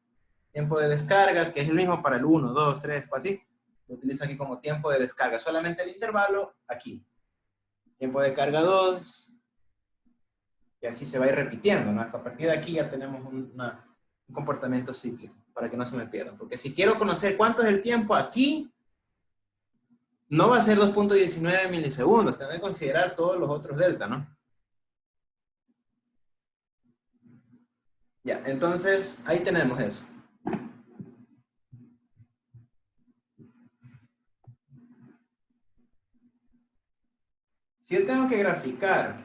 tiempo de descarga, que es el mismo para el 1, 2, 3, así, lo utilizo aquí como tiempo de descarga. Solamente el intervalo aquí. Tiempo de carga 2, y así se va a ir repitiendo, ¿no? Hasta a partir de aquí ya tenemos un comportamiento cíclico, para que no se me pierdan. Porque si quiero conocer cuánto es el tiempo aquí, no va a ser 2.19 milisegundos, tengo que considerar todos los otros delta, ¿no? Ya, entonces ahí tenemos eso. Si yo tengo que graficar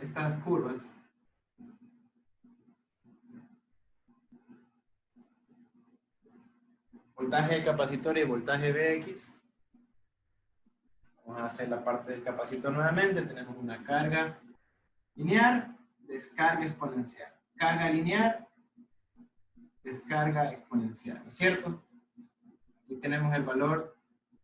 estas curvas, voltaje del capacitor y voltaje Vx, vamos a hacer la parte del capacitor nuevamente. Tenemos una carga lineal, descarga exponencial. Carga lineal, descarga exponencial, ¿no es cierto? Aquí tenemos el valor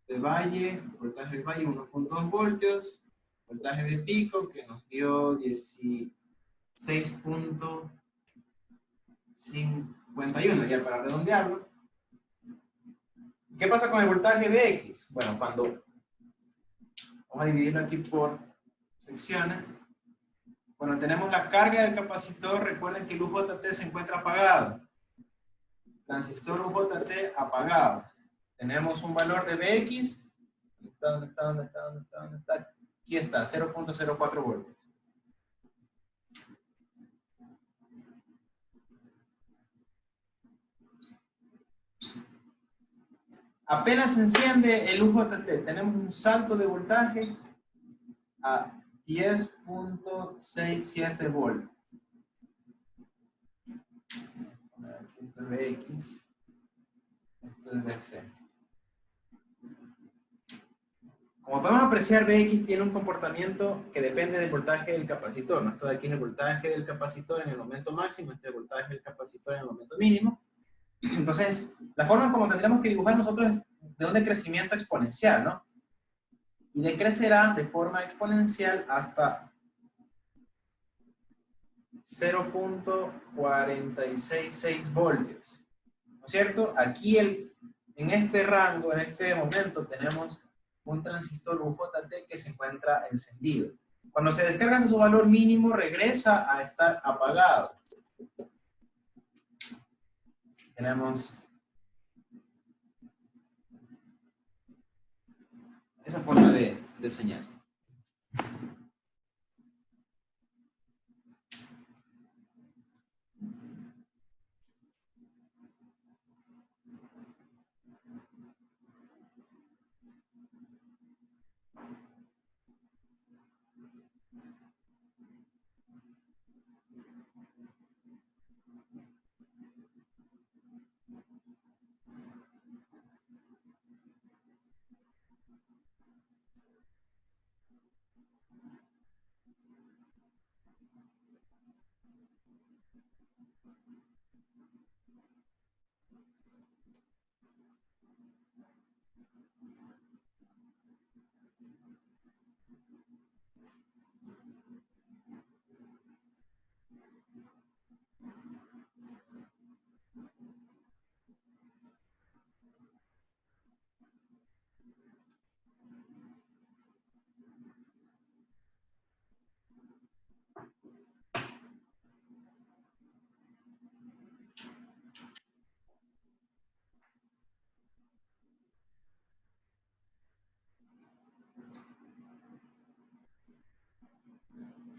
de valle, voltaje de valle 1.2 voltios, voltaje de pico que nos dio 16.51, ya para redondearlo. ¿Qué pasa con el voltaje Vx? Bueno, cuando vamos a dividirlo aquí por secciones. Cuando tenemos la carga del capacitor, recuerden que el UJT se encuentra apagado. Transistor UJT apagado. Tenemos un valor de Vx. ¿Dónde está? Aquí está, 0.04 voltios. Apenas se enciende el UJT, tenemos un salto de voltaje a 10.67 voltios. Aquí esto es Vx, esto es Vc. Como podemos apreciar, Vx tiene un comportamiento que depende del voltaje del capacitor, ¿no? Esto de aquí es el voltaje del capacitor en el momento máximo, este es el voltaje del capacitor en el momento mínimo. Entonces, la forma como tendríamos que dibujar nosotros es de un decrecimiento exponencial, ¿no? Y decrecerá de forma exponencial hasta 0.466 voltios, ¿no es cierto? Aquí en este rango, en este momento, tenemos un transistor UJT que se encuentra encendido. Cuando se descarga de su valor mínimo, regresa a estar apagado. Tenemos esa forma de señal.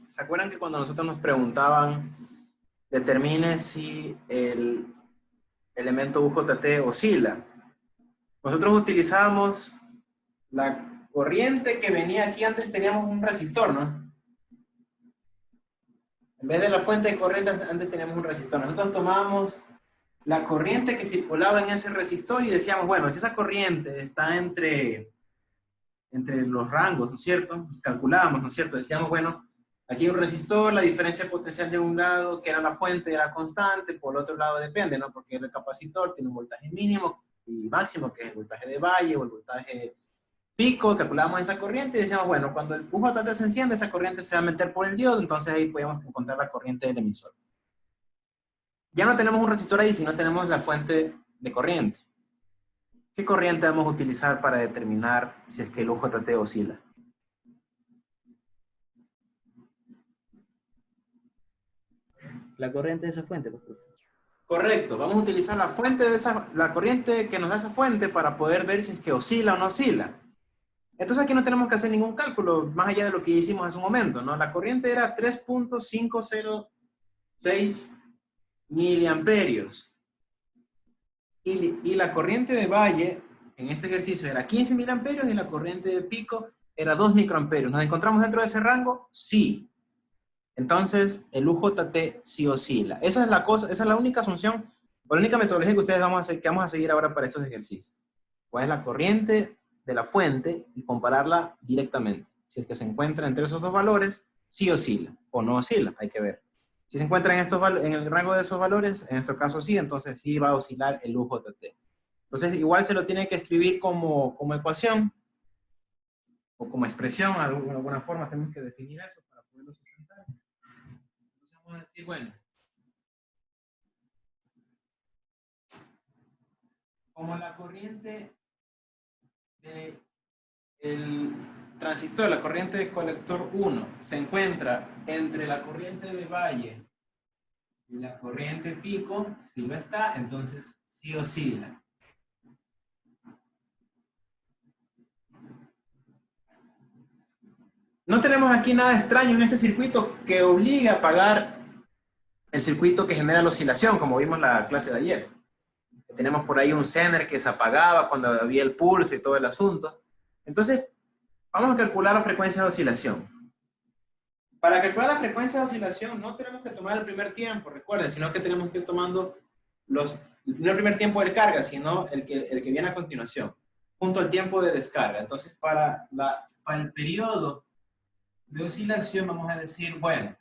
¿Se acuerdan que cuando nosotros nos preguntaban, determine si el elemento UJT oscila? Nosotros utilizábamos la corriente que venía aquí, antes teníamos un resistor, ¿no? En vez de la fuente de corriente, antes teníamos un resistor. Nosotros tomábamos la corriente que circulaba en ese resistor y decíamos, bueno, si esa corriente está entre los rangos, ¿no es cierto? Calculábamos, ¿no es cierto? Decíamos, bueno, aquí hay un resistor, la diferencia potencial de un lado, que era la fuente, era constante, por el otro lado depende, ¿no? Porque el capacitor tiene un voltaje mínimo, máximo, que es el voltaje de valle o el voltaje pico, calculamos esa corriente y decíamos, bueno, cuando el UJT se enciende, esa corriente se va a meter por el diodo, entonces ahí podemos encontrar la corriente del emisor. Ya no tenemos un resistor ahí, sino tenemos la fuente de corriente. ¿Qué corriente vamos a utilizar para determinar si es que el UJT oscila? La corriente de esa fuente, pues, profe. Correcto, vamos a utilizar la fuente de la corriente que nos da esa fuente para poder ver si es que oscila o no oscila. Entonces aquí no tenemos que hacer ningún cálculo más allá de lo que hicimos hace un momento, ¿no? La corriente era 3.506 miliamperios. Y la corriente de valle en este ejercicio era 15 miliamperios y la corriente de pico era 2 microamperios. ¿Nos encontramos dentro de ese rango? Sí. Entonces, el UJT sí oscila. Esa es la cosa, esa es la única asunción, o la única metodología que ustedes que vamos a seguir ahora para estos ejercicios. ¿Cuál es la corriente de la fuente y compararla directamente? Si es que se encuentra entre esos dos valores, sí oscila o no oscila, hay que ver. Si se encuentra en el rango de esos valores, en nuestro caso sí, entonces sí va a oscilar el UJT. Entonces, igual se lo tiene que escribir como ecuación o como expresión, de alguna forma tenemos que definir eso para poderlo sustentar. Entonces vamos a decir, bueno, como la corriente del transistor, la corriente de colector 1, se encuentra entre la corriente de valle y la corriente pico, si lo está, entonces sí oscila. No tenemos aquí nada extraño en este circuito que obliga a apagar el circuito que genera la oscilación, como vimos en la clase de ayer. Tenemos por ahí un Zener que se apagaba cuando había el pulso y todo el asunto. Entonces, vamos a calcular la frecuencia de oscilación. Para calcular la frecuencia de oscilación no tenemos que tomar el primer tiempo, recuerden, sino que tenemos que ir tomando no el primer tiempo de carga, sino el que viene a continuación, junto al tiempo de descarga. Entonces, para el periodo de oscilación vamos a decir, bueno,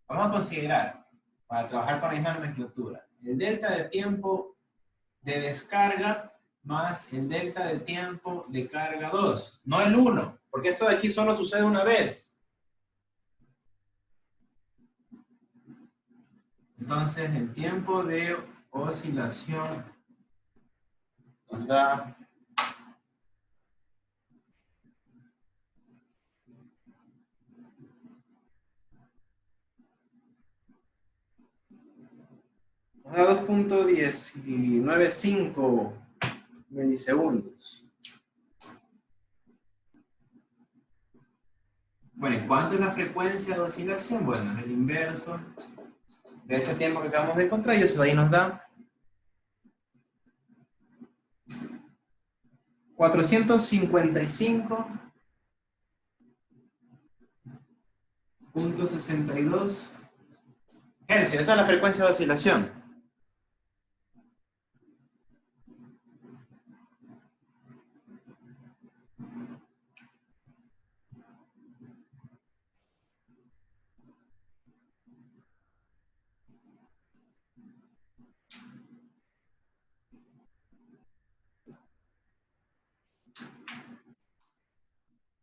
vamos a considerar, para trabajar con la misma nomenclatura, el delta de tiempo de descarga más el delta de tiempo de carga 2, no el 1, porque esto de aquí solo sucede una vez. Entonces, el tiempo de oscilación nos da nos da 2.195 milisegundos. Bueno, ¿y cuánto es la frecuencia de oscilación? Bueno, es el inverso de ese tiempo que acabamos de encontrar y eso de ahí nos da 455.62 hercios. Esa es la frecuencia de oscilación.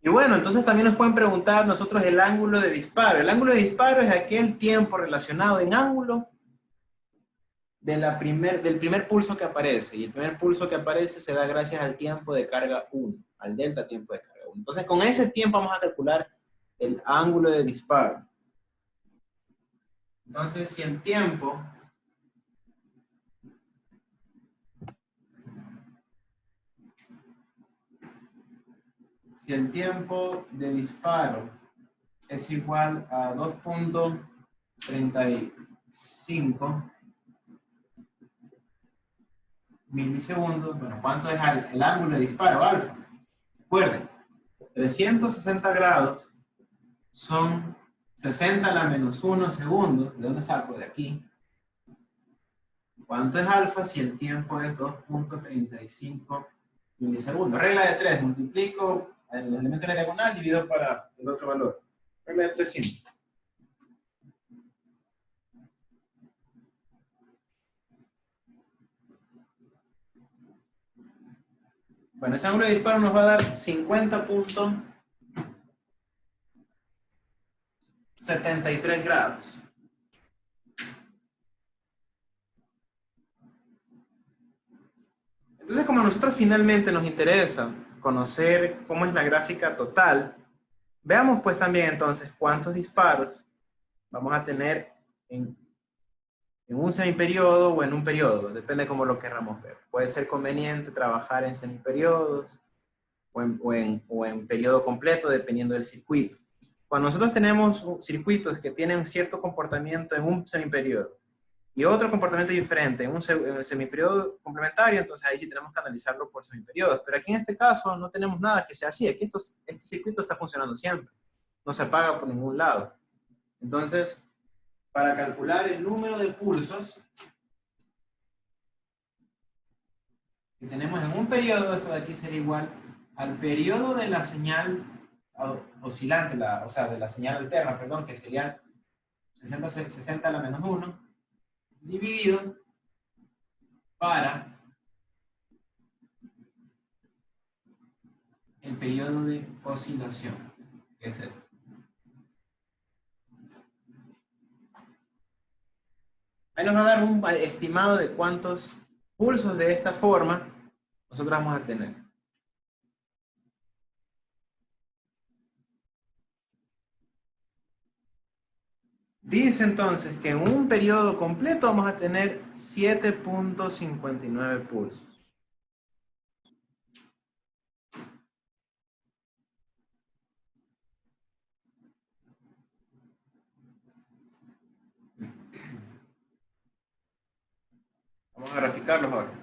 Y bueno, entonces también nos pueden preguntar nosotros el ángulo de disparo. El ángulo de disparo es aquel tiempo relacionado en ángulo del primer pulso que aparece. Y el primer pulso que aparece se da gracias al tiempo de carga 1, al delta tiempo de carga 1. Entonces con ese tiempo vamos a calcular el ángulo de disparo. Entonces si el tiempo de disparo es igual a 2.35 milisegundos, bueno, ¿cuánto es el ángulo de disparo, alfa? Recuerden, 360 grados son 60 a la menos 1 segundos. ¿De dónde saco? De aquí. ¿Cuánto es alfa si el tiempo es 2.35 milisegundos? Regla de 3, multiplico el elemento de la diagonal, divido para el otro valor. Regla de 3 simple. Bueno, ese ángulo de disparo nos va a dar 50.73 grados. Entonces, como a nosotros finalmente nos interesa conocer cómo es la gráfica total, veamos pues también entonces cuántos disparos vamos a tener en un semiperiodo o en un periodo, depende cómo lo querramos ver. Puede ser conveniente trabajar en semiperiodos o en periodo completo, dependiendo del circuito. Cuando nosotros tenemos circuitos que tienen cierto comportamiento en un semiperiodo y otro comportamiento diferente en el semiperiodo complementario, entonces ahí sí tenemos que analizarlo por semiperiodos. Pero aquí en este caso no tenemos nada que sea así. Aquí este circuito está funcionando siempre. No se apaga por ningún lado. Entonces, para calcular el número de pulsos que tenemos en un periodo, esto de aquí sería igual al periodo de la señal oscilante, o sea, de la señal alterna, perdón, que sería 60 a la menos 1, dividido para el periodo de oscilación, que es este. Ahí nos va a dar un estimado de cuántos pulsos de esta forma nosotros vamos a tener. Dice entonces que en un periodo completo vamos a tener 7.59 pulsos. Vamos a graficarlos ahora.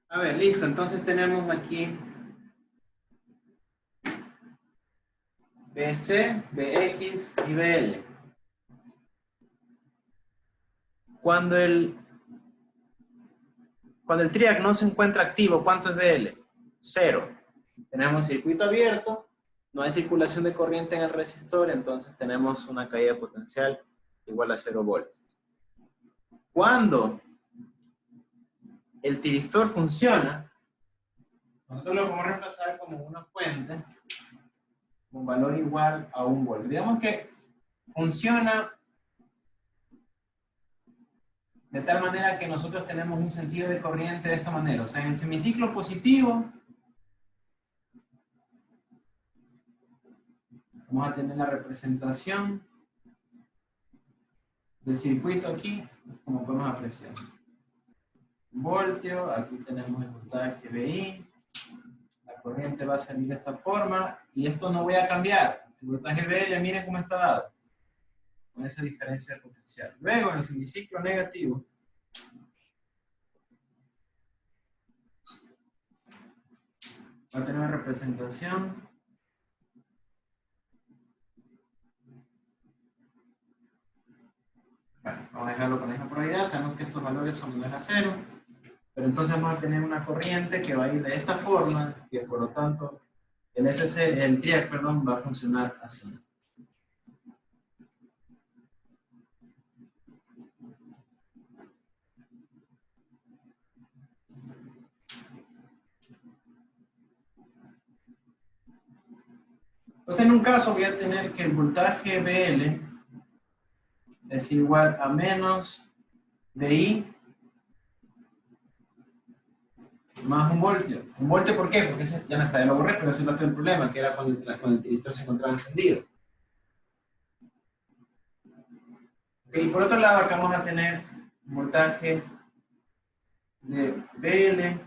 A ver, listo. Entonces tenemos aquí BC, BX y BL. Cuando el triac no se encuentra activo, ¿cuánto es BL? 0. Tenemos un circuito abierto, no hay circulación de corriente en el resistor, entonces tenemos una caída potencial igual a 0 voltios. Cuando el tiristor funciona, nosotros lo vamos a reemplazar como una fuente con valor igual a 1 volt. Digamos que funciona de tal manera que nosotros tenemos un sentido de corriente de esta manera. O sea, en el semiciclo positivo vamos a tener la representación del circuito aquí, como podemos apreciar. Voltio, aquí tenemos el voltaje VI, la corriente va a salir de esta forma, y esto no voy a cambiar. El voltaje VL, miren cómo está dado, con esa diferencia de potencial. Luego, en el semiciclo negativo, va a tener una representación bueno, vamos a dejarlo con esa probabilidad, sabemos que estos valores son menores a 0, pero entonces vamos a tener una corriente que va a ir de esta forma, que por lo tanto el triac, perdón, va a funcionar así. Entonces, en un caso voy a tener que el voltaje VL es igual a menos VI más un voltio. ¿Un voltio por qué? Porque ese ya no está, ya lo borré, pero ese es el dato del problema, que era cuando el transistor se encontraba encendido. Okay, y por otro lado, acá vamos a tener voltaje de VL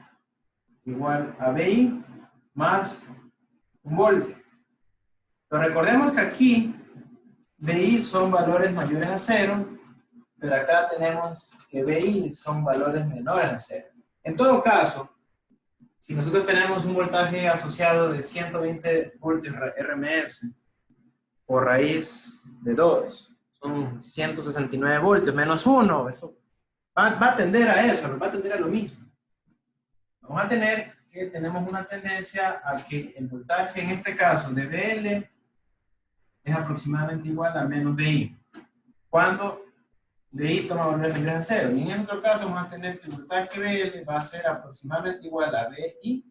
igual a VI más un voltio. Pero recordemos que aquí VI son valores mayores a 0, pero acá tenemos que VI son valores menores a 0. En todo caso, si nosotros tenemos un voltaje asociado de 120 voltios RMS por raíz de 2, son 169 voltios menos 1, eso va a tender a eso, va a tender a lo mismo. Vamos a tener que tenemos una tendencia a que el voltaje en este caso de VL es aproximadamente igual a menos VI. Cuando VI toma valores mayores a 0. Y en este otro caso vamos a tener que el voltaje VL va a ser aproximadamente igual a VI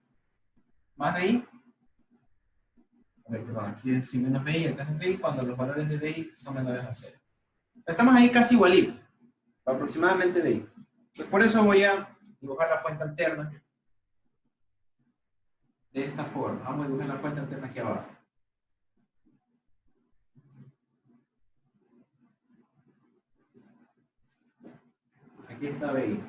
más VI. A ver, perdón, aquí es menos VI, acá es VI, cuando los valores de VI son menores a 0. Estamos ahí casi igualitos, aproximadamente VI. Pues por eso voy a dibujar la fuente alterna de esta forma. Vamos a dibujar la fuente alterna aquí abajo. Aquí está VI.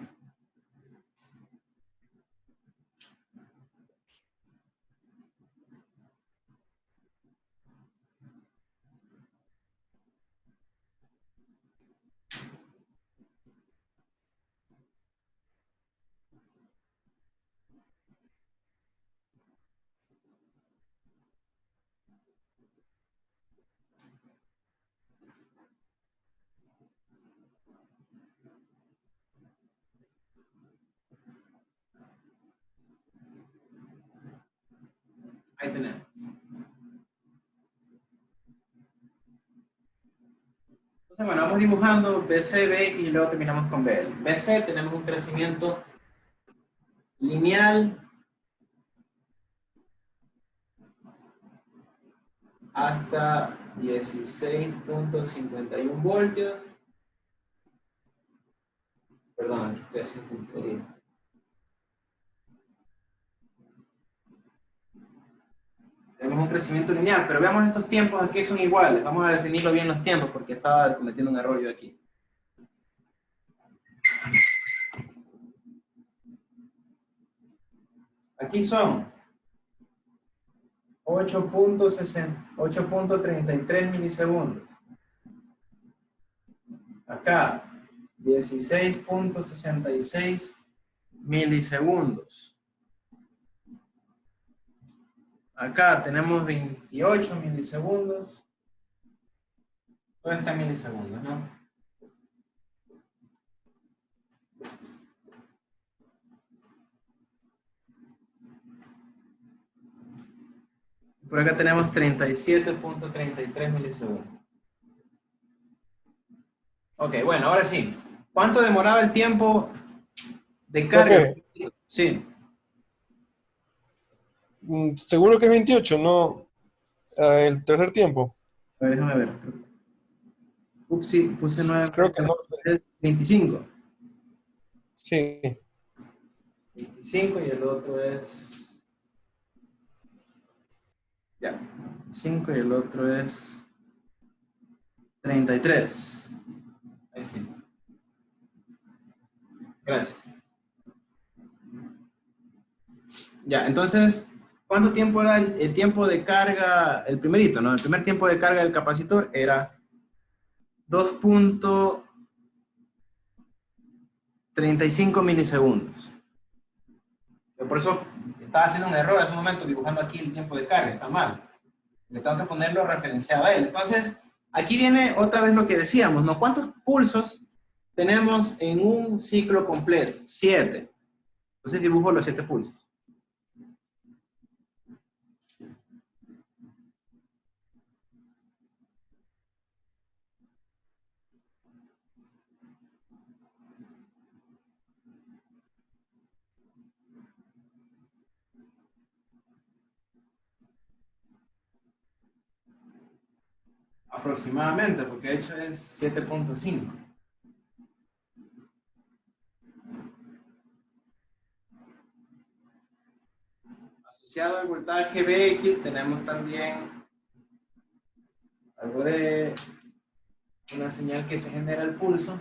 Ahí tenemos. Entonces, bueno, vamos dibujando BC, B y luego terminamos con BL. BC tenemos un crecimiento lineal hasta 16.51 voltios. Perdón, aquí estoy haciendo puntería. Tenemos un crecimiento lineal, pero veamos estos tiempos aquí son iguales. Vamos a definirlo bien los tiempos porque estaba cometiendo un error yo aquí. Aquí son 8.33 milisegundos. Acá 16.66 milisegundos. Acá tenemos 28 milisegundos. Todo está en milisegundos, ¿no? Por acá tenemos 37.33 milisegundos. Ok, bueno, ahora sí. ¿Cuánto demoraba el tiempo de carga? Profe, Sí. seguro que es 28, no el tercer tiempo. A ver, déjame ver. Ups, sí, puse Creo 9. que no. 25. Sí, 25 y el otro es... Ya. 25 y el otro es... 33. Ahí sí. Gracias. Ya, entonces, ¿cuánto tiempo era el tiempo de carga? El primerito, ¿no? El primer tiempo de carga del capacitor era 2.35 milisegundos. Por eso estaba haciendo un error en ese momento dibujando aquí el tiempo de carga, está mal. Le tengo que ponerlo referenciado a él. Entonces, aquí viene otra vez lo que decíamos, ¿no? ¿Cuántos pulsos tenemos en un ciclo completo? 7. Entonces dibujo los 7 pulsos. aproximadamente, porque de hecho es 7.5. Asociado al voltaje Vx tenemos también algo de una señal que se genera el pulso.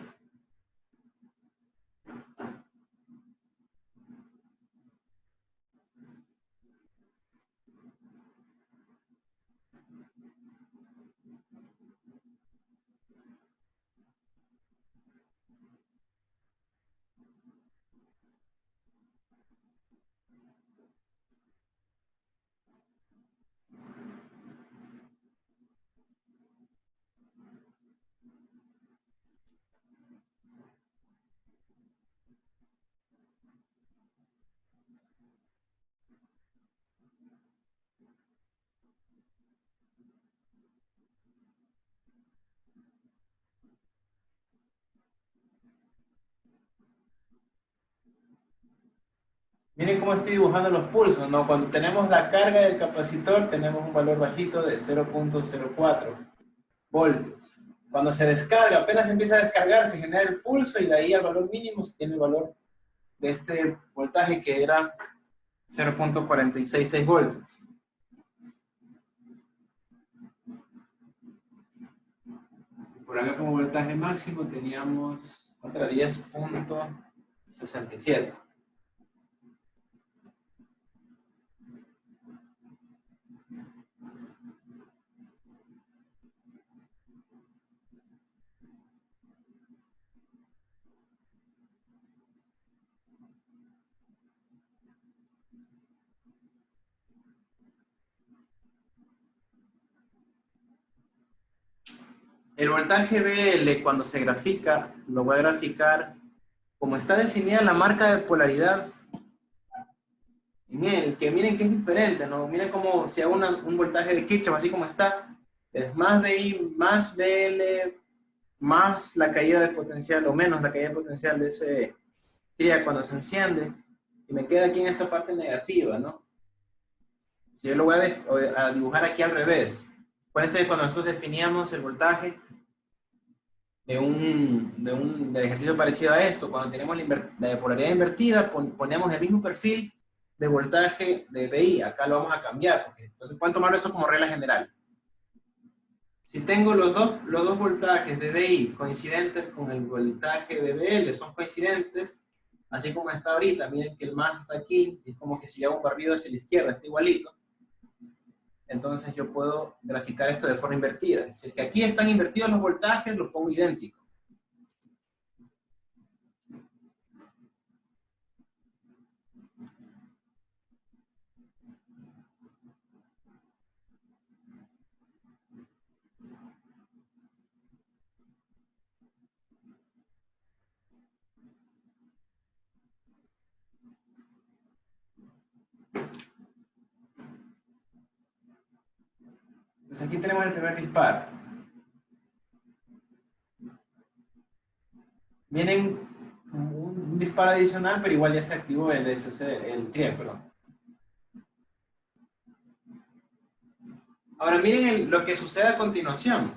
Miren cómo estoy dibujando los pulsos, ¿no? Cuando tenemos la carga del capacitor, tenemos un valor bajito de 0.04 voltios. Cuando se descarga, apenas empieza a descargar, se genera el pulso y de ahí al valor mínimo se tiene el valor de este voltaje que era 0.466 voltios. Por acá como voltaje máximo teníamos contra 10.67. El voltaje BL cuando se grafica, lo voy a graficar como está definida la marca de polaridad en él, que miren que es diferente, ¿no? Miren como si hago un voltaje de Kirchhoff, así como está, es más BI, más BL, más la caída de potencial, o menos la caída de potencial de ese tria cuando se enciende, y me queda aquí en esta parte negativa, ¿no? Si yo lo voy a dibujar aquí al revés, acuérdense cuando nosotros definíamos el voltaje de ejercicio parecido a esto, cuando tenemos la polaridad invertida, ponemos el mismo perfil de voltaje de BI. Acá lo vamos a cambiar, entonces pueden tomar eso como regla general. Si tengo los dos voltajes de BI coincidentes con el voltaje de BL, son coincidentes, así como está ahorita, miren que el más está aquí, es como que si hago un barrido hacia la izquierda, está igualito. Entonces yo puedo graficar esto de forma invertida. Es decir, que aquí están invertidos los voltajes, los pongo idéntico. Entonces aquí tenemos el primer disparo. Viene un disparo adicional, pero igual ya se activó el tria, perdón. Ahora miren lo que sucede a continuación.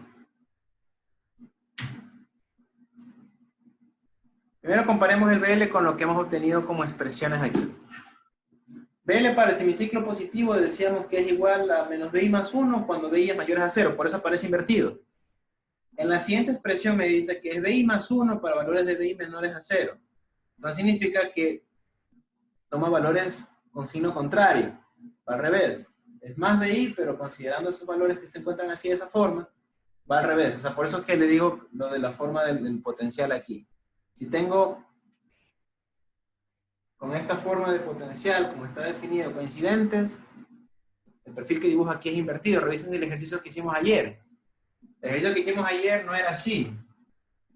Primero comparemos el BL con lo que hemos obtenido como expresiones aquí. BL para el semiciclo positivo decíamos que es igual a menos BI más 1 cuando BI es mayor a 0, por eso aparece invertido. En la siguiente expresión me dice que es BI más 1 para valores de BI menores a 0. Entonces significa que toma valores con signo contrario, al revés. Es más BI, pero considerando esos valores que se encuentran así de esa forma, va al revés. O sea, por eso es que le digo lo de la forma del potencial aquí. Si tengo con esta forma de potencial, como está definido, coincidentes, el perfil que dibujo aquí es invertido. Revisen el ejercicio que hicimos ayer. El ejercicio que hicimos ayer no era así.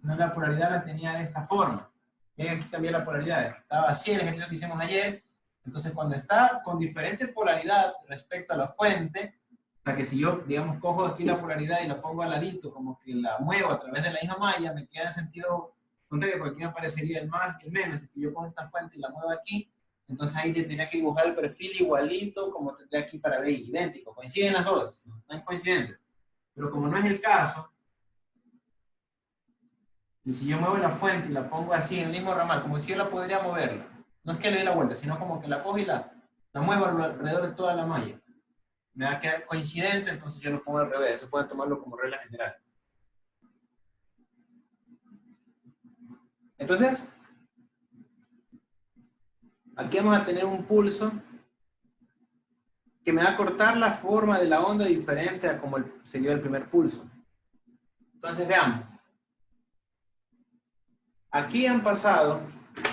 No, la polaridad la tenía de esta forma. Miren, aquí cambié la polaridad. Estaba así el ejercicio que hicimos ayer. Entonces, cuando está con diferente polaridad respecto a la fuente, o sea que si yo, digamos, cojo aquí la polaridad y la pongo al ladito, como que la muevo a través de la misma malla, me queda en sentido contrario, porque aquí me aparecería el más y el menos. Si yo pongo esta fuente y la muevo aquí, entonces ahí tendría que dibujar el perfil igualito como tendría aquí para BI, idéntico. Coinciden las dos, no están coincidentes. Pero como no es el caso, y si yo muevo la fuente y la pongo así en el mismo ramal, como si yo la podría moverla, no es que le dé la vuelta, sino como que la cojo y la muevo alrededor de toda la malla. Me va a quedar coincidente, entonces yo lo pongo al revés. Eso pueden tomarlo como regla general. Entonces, aquí vamos a tener un pulso que me va a cortar la forma de la onda diferente a como se dio el primer pulso. Entonces veamos. Aquí han pasado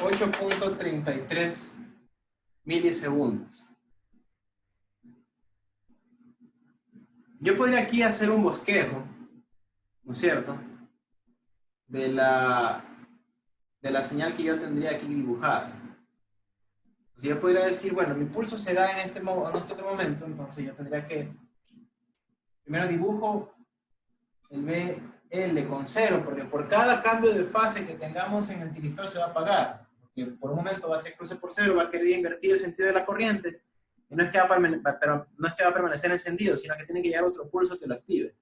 8.33 milisegundos. Yo podría aquí hacer un bosquejo, ¿no es cierto? De la señal que yo tendría aquí dibujada. Si yo podría decir, bueno, mi pulso se da en este otro momento, entonces yo tendría que, primero dibujo el BL con 0, porque por cada cambio de fase que tengamos en el tiristor se va a apagar. Porque por un momento va a ser cruce por 0, va a querer invertir el sentido de la corriente, y no es que va a permanecer encendido, sino que tiene que llegar otro pulso que lo active.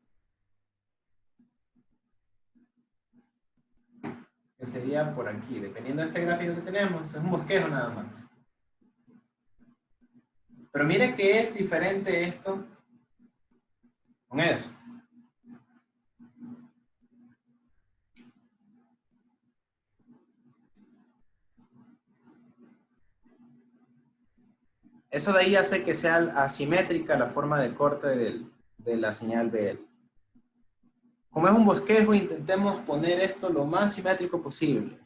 Que sería por aquí, dependiendo de este gráfico que tenemos, es un bosquejo nada más. Pero mire que es diferente esto con eso. Eso de ahí hace que sea asimétrica la forma de corte de la señal BL. Como es un bosquejo, intentemos poner esto lo más simétrico posible.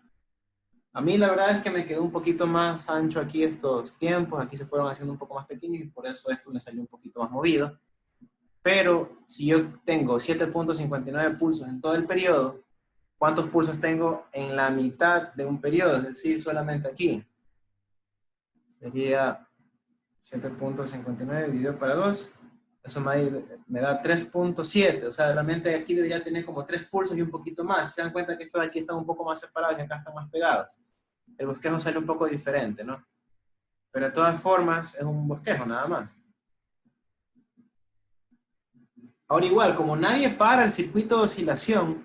A mí la verdad es que me quedó un poquito más ancho aquí estos tiempos, aquí se fueron haciendo un poco más pequeños y por eso esto me salió un poquito más movido. Pero si yo tengo 7.59 pulsos en todo el periodo, ¿cuántos pulsos tengo en la mitad de un periodo? Es decir, solamente aquí. Sería 7.59 dividido para 2. Eso me da 3.7. O sea, realmente aquí debería tener como 3 pulsos y un poquito más. Si se dan cuenta que estos de aquí están un poco más separados y acá están más pegados. El bosquejo sale un poco diferente, ¿no? Pero de todas formas es un bosquejo nada más. Ahora igual, como nadie para el circuito de oscilación,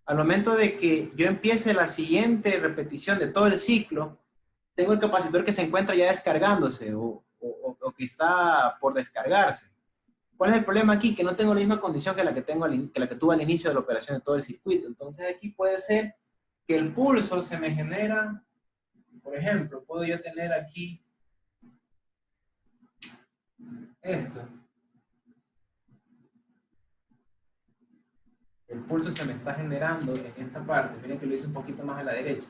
al momento de que yo empiece la siguiente repetición de todo el ciclo, tengo el capacitor que se encuentra ya descargándose o que está por descargarse. ¿Cuál es el problema aquí? Que no tengo la misma condición que la que tuve al inicio de la operación de todo el circuito. Entonces aquí puede ser que el pulso se me genera, por ejemplo, puedo yo tener aquí esto. El pulso se me está generando en esta parte. Miren que lo hice un poquito más a la derecha.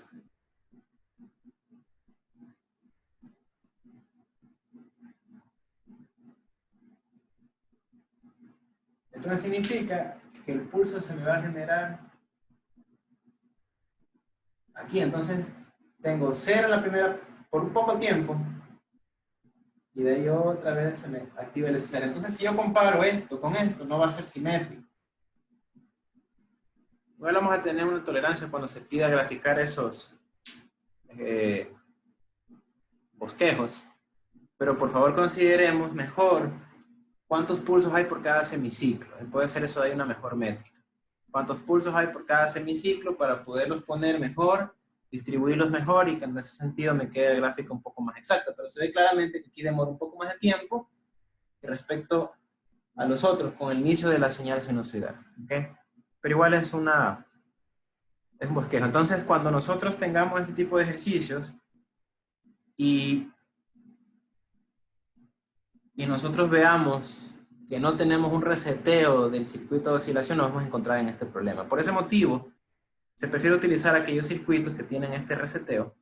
Entonces significa que el pulso se me va a generar aquí. Entonces tengo 0 en la primera por un poco tiempo y de ahí otra vez se me activa el SSR. Entonces si yo comparo esto con esto, no va a ser simétrico. Igual vamos a tener una tolerancia cuando se pida graficar esos bosquejos, pero por favor consideremos mejor cuántos pulsos hay por cada semiciclo. Puede ser eso de ahí una mejor métrica. Cuántos pulsos hay por cada semiciclo para poderlos poner mejor, distribuirlos mejor y que en ese sentido me quede el gráfico un poco más exacto. Pero se ve claramente que aquí demora un poco más de tiempo respecto a los otros con el inicio de la señal sinusoidal. ¿Okay? Pero igual es un bosquejo. Entonces, cuando nosotros tengamos este tipo de ejercicios y nosotros veamos que no tenemos un reseteo del circuito de oscilación, nos vamos a encontrar en este problema. Por ese motivo, se prefiere utilizar aquellos circuitos que tienen este reseteo,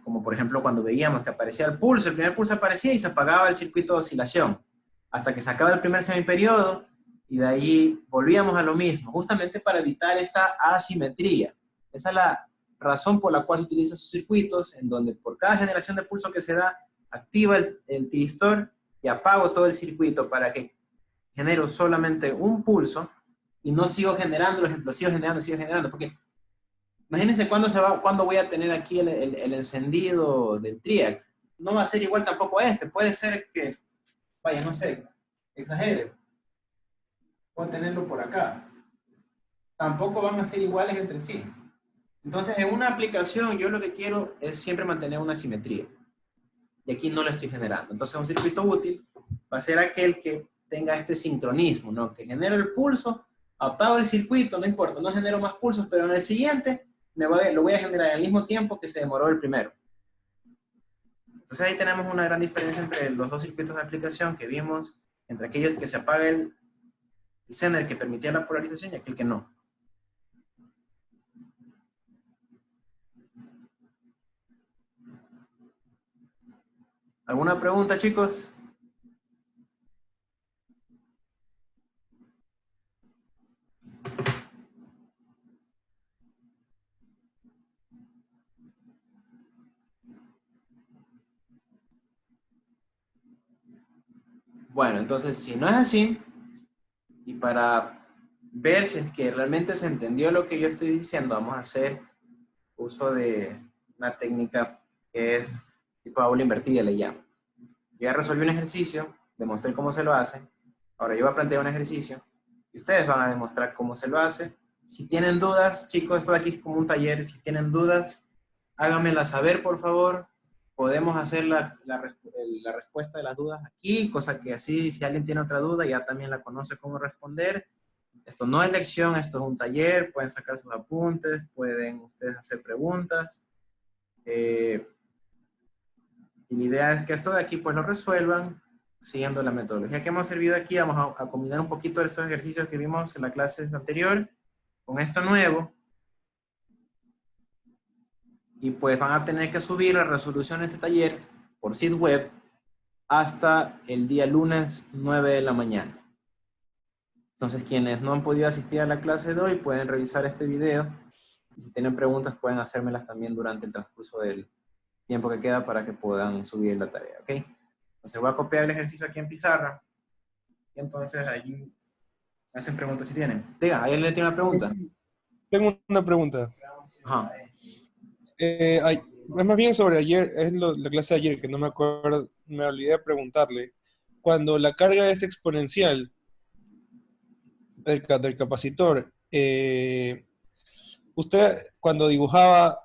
como por ejemplo cuando veíamos que aparecía el primer pulso aparecía y se apagaba el circuito de oscilación, hasta que se acaba el primer semiperiodo, y de ahí volvíamos a lo mismo, justamente para evitar esta asimetría. Esa es la razón por la cual se utilizan esos circuitos, en donde por cada generación de pulso que se da, activa el tiristor y apago todo el circuito para que genero solamente un pulso y no sigo generando, lo sigo generando, porque imagínense cuándo voy a tener aquí el encendido del TRIAC. No va a ser igual tampoco a este, puede ser que, vaya, no sé, exagere. puedo tenerlo por acá. Tampoco van a ser iguales entre sí. Entonces, en una aplicación, yo lo que quiero es siempre mantener una simetría. Y aquí no lo estoy generando. Entonces, un circuito útil va a ser aquel que tenga este sincronismo, ¿no? Que genere el pulso, apago el circuito, no importa, no genero más pulsos, pero en el siguiente lo voy a generar al mismo tiempo que se demoró el primero. Entonces, ahí tenemos una gran diferencia entre los dos circuitos de aplicación que vimos, entre aquellos que se apaga el Zener que permitía la polarización y aquel que no. ¿Alguna pregunta, chicos? Bueno, entonces, si no es así, y para ver si es que realmente se entendió lo que yo estoy diciendo, vamos a hacer uso de una técnica que es tipo aula invertida, le llamo. Yo ya resolví un ejercicio, demostré cómo se lo hace. Ahora yo voy a plantear un ejercicio y ustedes van a demostrar cómo se lo hace. Si tienen dudas, chicos, esto de aquí es como un taller. Si tienen dudas, háganmela saber, por favor. Podemos hacer la respuesta de las dudas aquí, cosa que así, si alguien tiene otra duda, ya también la conoce cómo responder. Esto no es lección, esto es un taller. Pueden sacar sus apuntes, pueden ustedes hacer preguntas. Y la idea es que esto de aquí pues lo resuelvan siguiendo la metodología que hemos servido aquí. Vamos a combinar un poquito de estos ejercicios que vimos en la clase anterior con esto nuevo. Y pues van a tener que subir la resolución de este taller por sitio web hasta el día lunes 9 de la mañana. Entonces quienes no han podido asistir a la clase de hoy pueden revisar este video. Y si tienen preguntas pueden hacérmelas también durante el transcurso del tiempo que queda para que puedan subir la tarea, ¿ok? Entonces voy a copiar el ejercicio aquí en pizarra. Y entonces allí hacen preguntas si tienen. Diga, ¿alguien le tiene una pregunta? Sí, tengo una pregunta. Ajá. Es más bien sobre ayer, la clase de ayer, que no me acuerdo, me olvidé de preguntarle. Cuando la carga es exponencial del capacitor, usted cuando dibujaba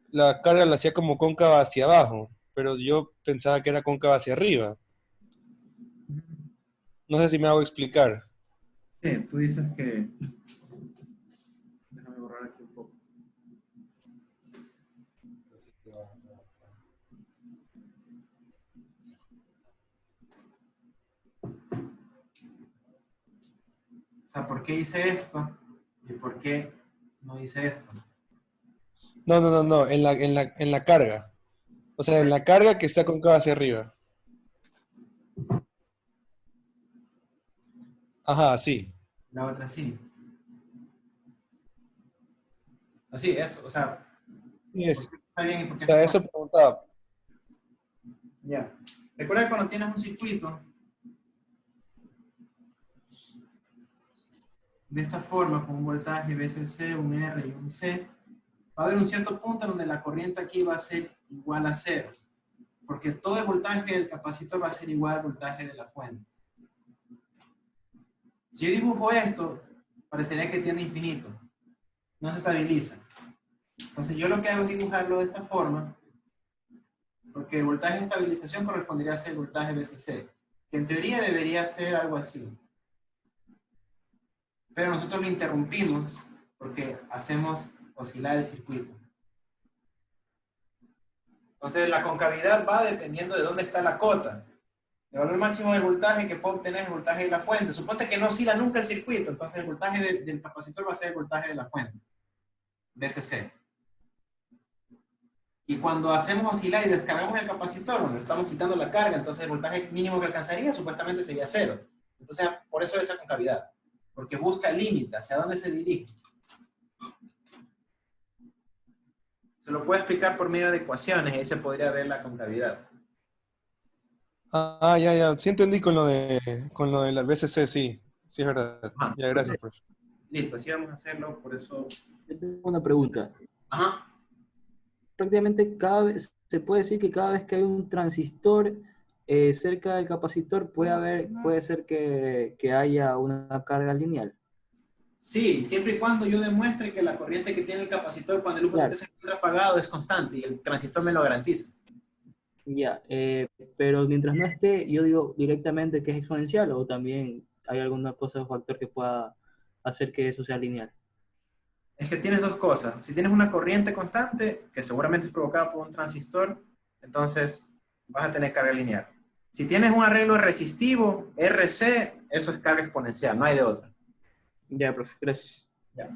la carga la hacía como cóncava hacia abajo, pero yo pensaba que era cóncava hacia arriba. No sé si me hago explicar. Sí, tú dices que... Déjame borrar aquí un poco. O sea, ¿por qué hice esto? ¿Y por qué no hice esto? No, en la carga. O sea, en la carga que está cóncava hacia arriba. Ajá, sí. La otra sí. Así, eso, o sea, Sí ¿por es. qué está bien y por O qué sea, está eso mal? preguntaba. Ya. Recuerda que cuando tienes un circuito de esta forma, con un voltaje VCC, un R y un C, va a haber un cierto punto en donde la corriente aquí va a ser igual a cero, porque todo el voltaje del capacitor va a ser igual al voltaje de la fuente. Si yo dibujo esto, parecería que tiene infinito, no se estabiliza. Entonces yo lo que hago es dibujarlo de esta forma, porque el voltaje de estabilización correspondería a ser el voltaje VCC, que en teoría debería ser algo así. Pero nosotros lo interrumpimos porque hacemos oscilar el circuito. Entonces la concavidad va dependiendo de dónde está la cota. El valor máximo del voltaje que puedo obtener es el voltaje de la fuente. Suponte que no oscila nunca el circuito, entonces el voltaje del capacitor va a ser el voltaje de la fuente, VCC. Y cuando hacemos oscilar y descargamos el capacitor, bueno, estamos quitando la carga, entonces el voltaje mínimo que alcanzaría supuestamente sería cero. Entonces, por eso esa concavidad, porque busca el límite, hacia dónde se dirige. Se lo puedo explicar por medio de ecuaciones, y ahí se podría ver la concavidad. Ah, ya. Sí entendí con lo de la BCC, sí. Sí, es verdad. Ajá. Ya, gracias, profe. Listo, así vamos a hacerlo, por eso... Yo tengo una pregunta. Ajá. Prácticamente cada vez, se puede decir que cada vez que hay un transistor cerca del capacitor puede ser que haya una carga lineal. Sí, siempre y cuando yo demuestre que la corriente que tiene el capacitor cuando el UJT Claro, se encuentra apagado es constante y el transistor me lo garantiza. ya. Pero mientras no esté, yo digo directamente que es exponencial o también hay alguna cosa o factor que pueda hacer que eso sea lineal. Es que tienes dos cosas. Si tienes una corriente constante, que seguramente es provocada por un transistor, entonces vas a tener carga lineal. Si tienes un arreglo resistivo, RC, eso es carga exponencial, no hay de otra. Ya, profe, gracias. Ya.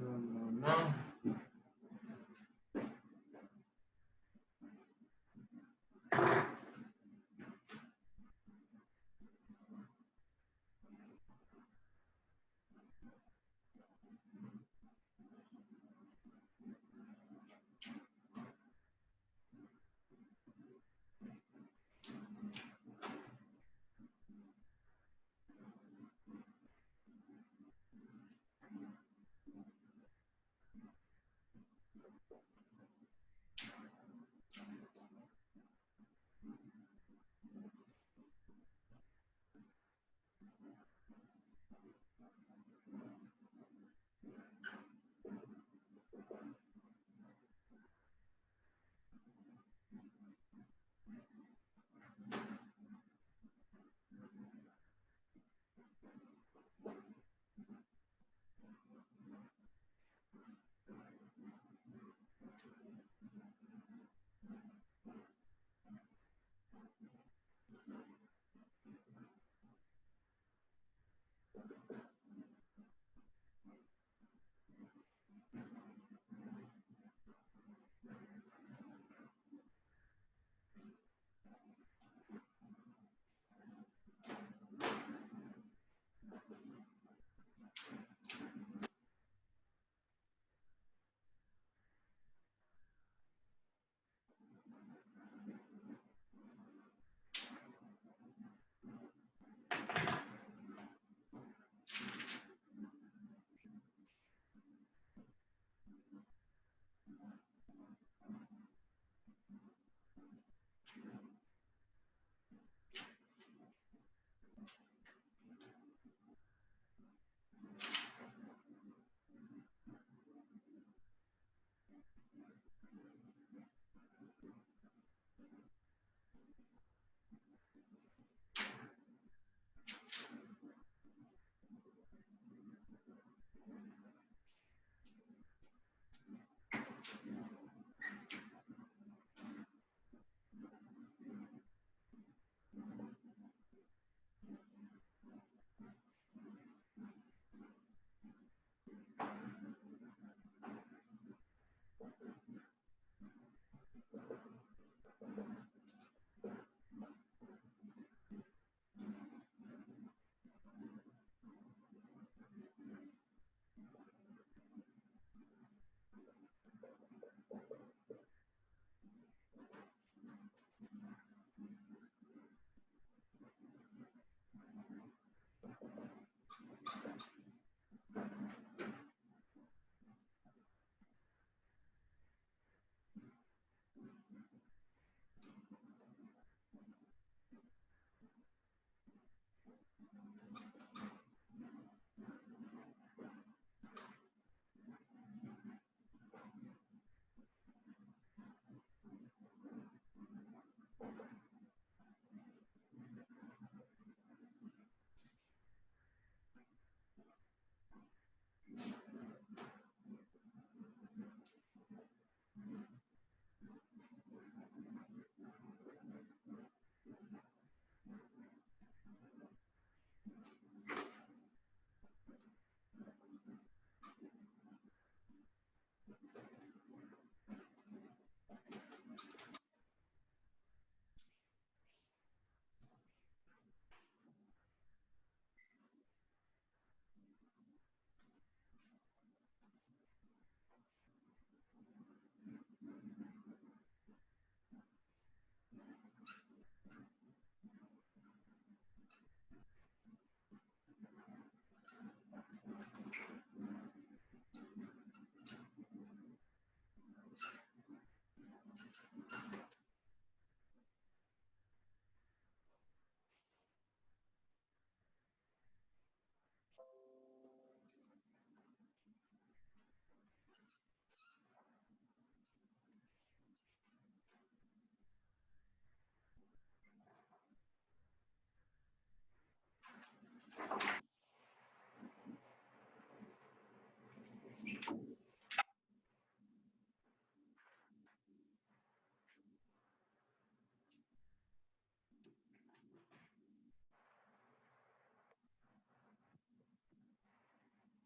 No, no, no.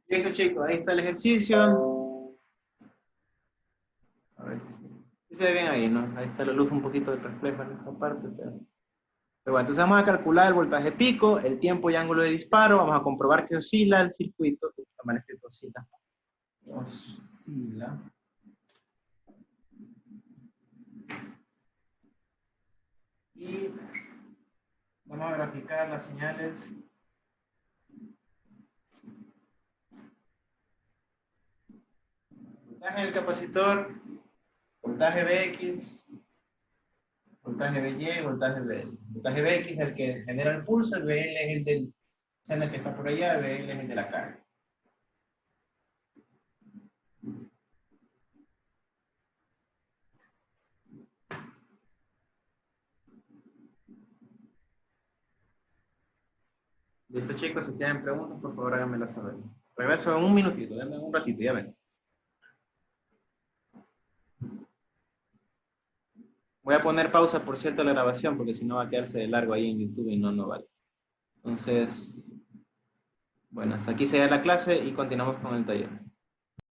Listo, chicos, ahí está el ejercicio. A ver si se ve bien ahí, ¿no? Ahí está la luz un poquito de reflejo en esta parte, pero bueno, entonces vamos a calcular el voltaje pico, el tiempo y ángulo de disparo, vamos a comprobar que oscila el circuito, que está mal escrito oscila. Oscila. Y vamos a graficar las señales. Voltaje del capacitor, voltaje Vx, voltaje Vy, voltaje Vl. Voltaje Vx es el que genera el pulso, el Vl es el del sender que está por allá, el Vl es el de la carga. Listo, chicos, si tienen preguntas, por favor háganmelas saber. Regreso en un minutito, denme un ratito, ya ven. Voy a poner pausa, por cierto, a la grabación, porque si no va a quedarse de largo ahí en YouTube y no vale. Entonces, bueno, hasta aquí se da la clase y continuamos con el taller.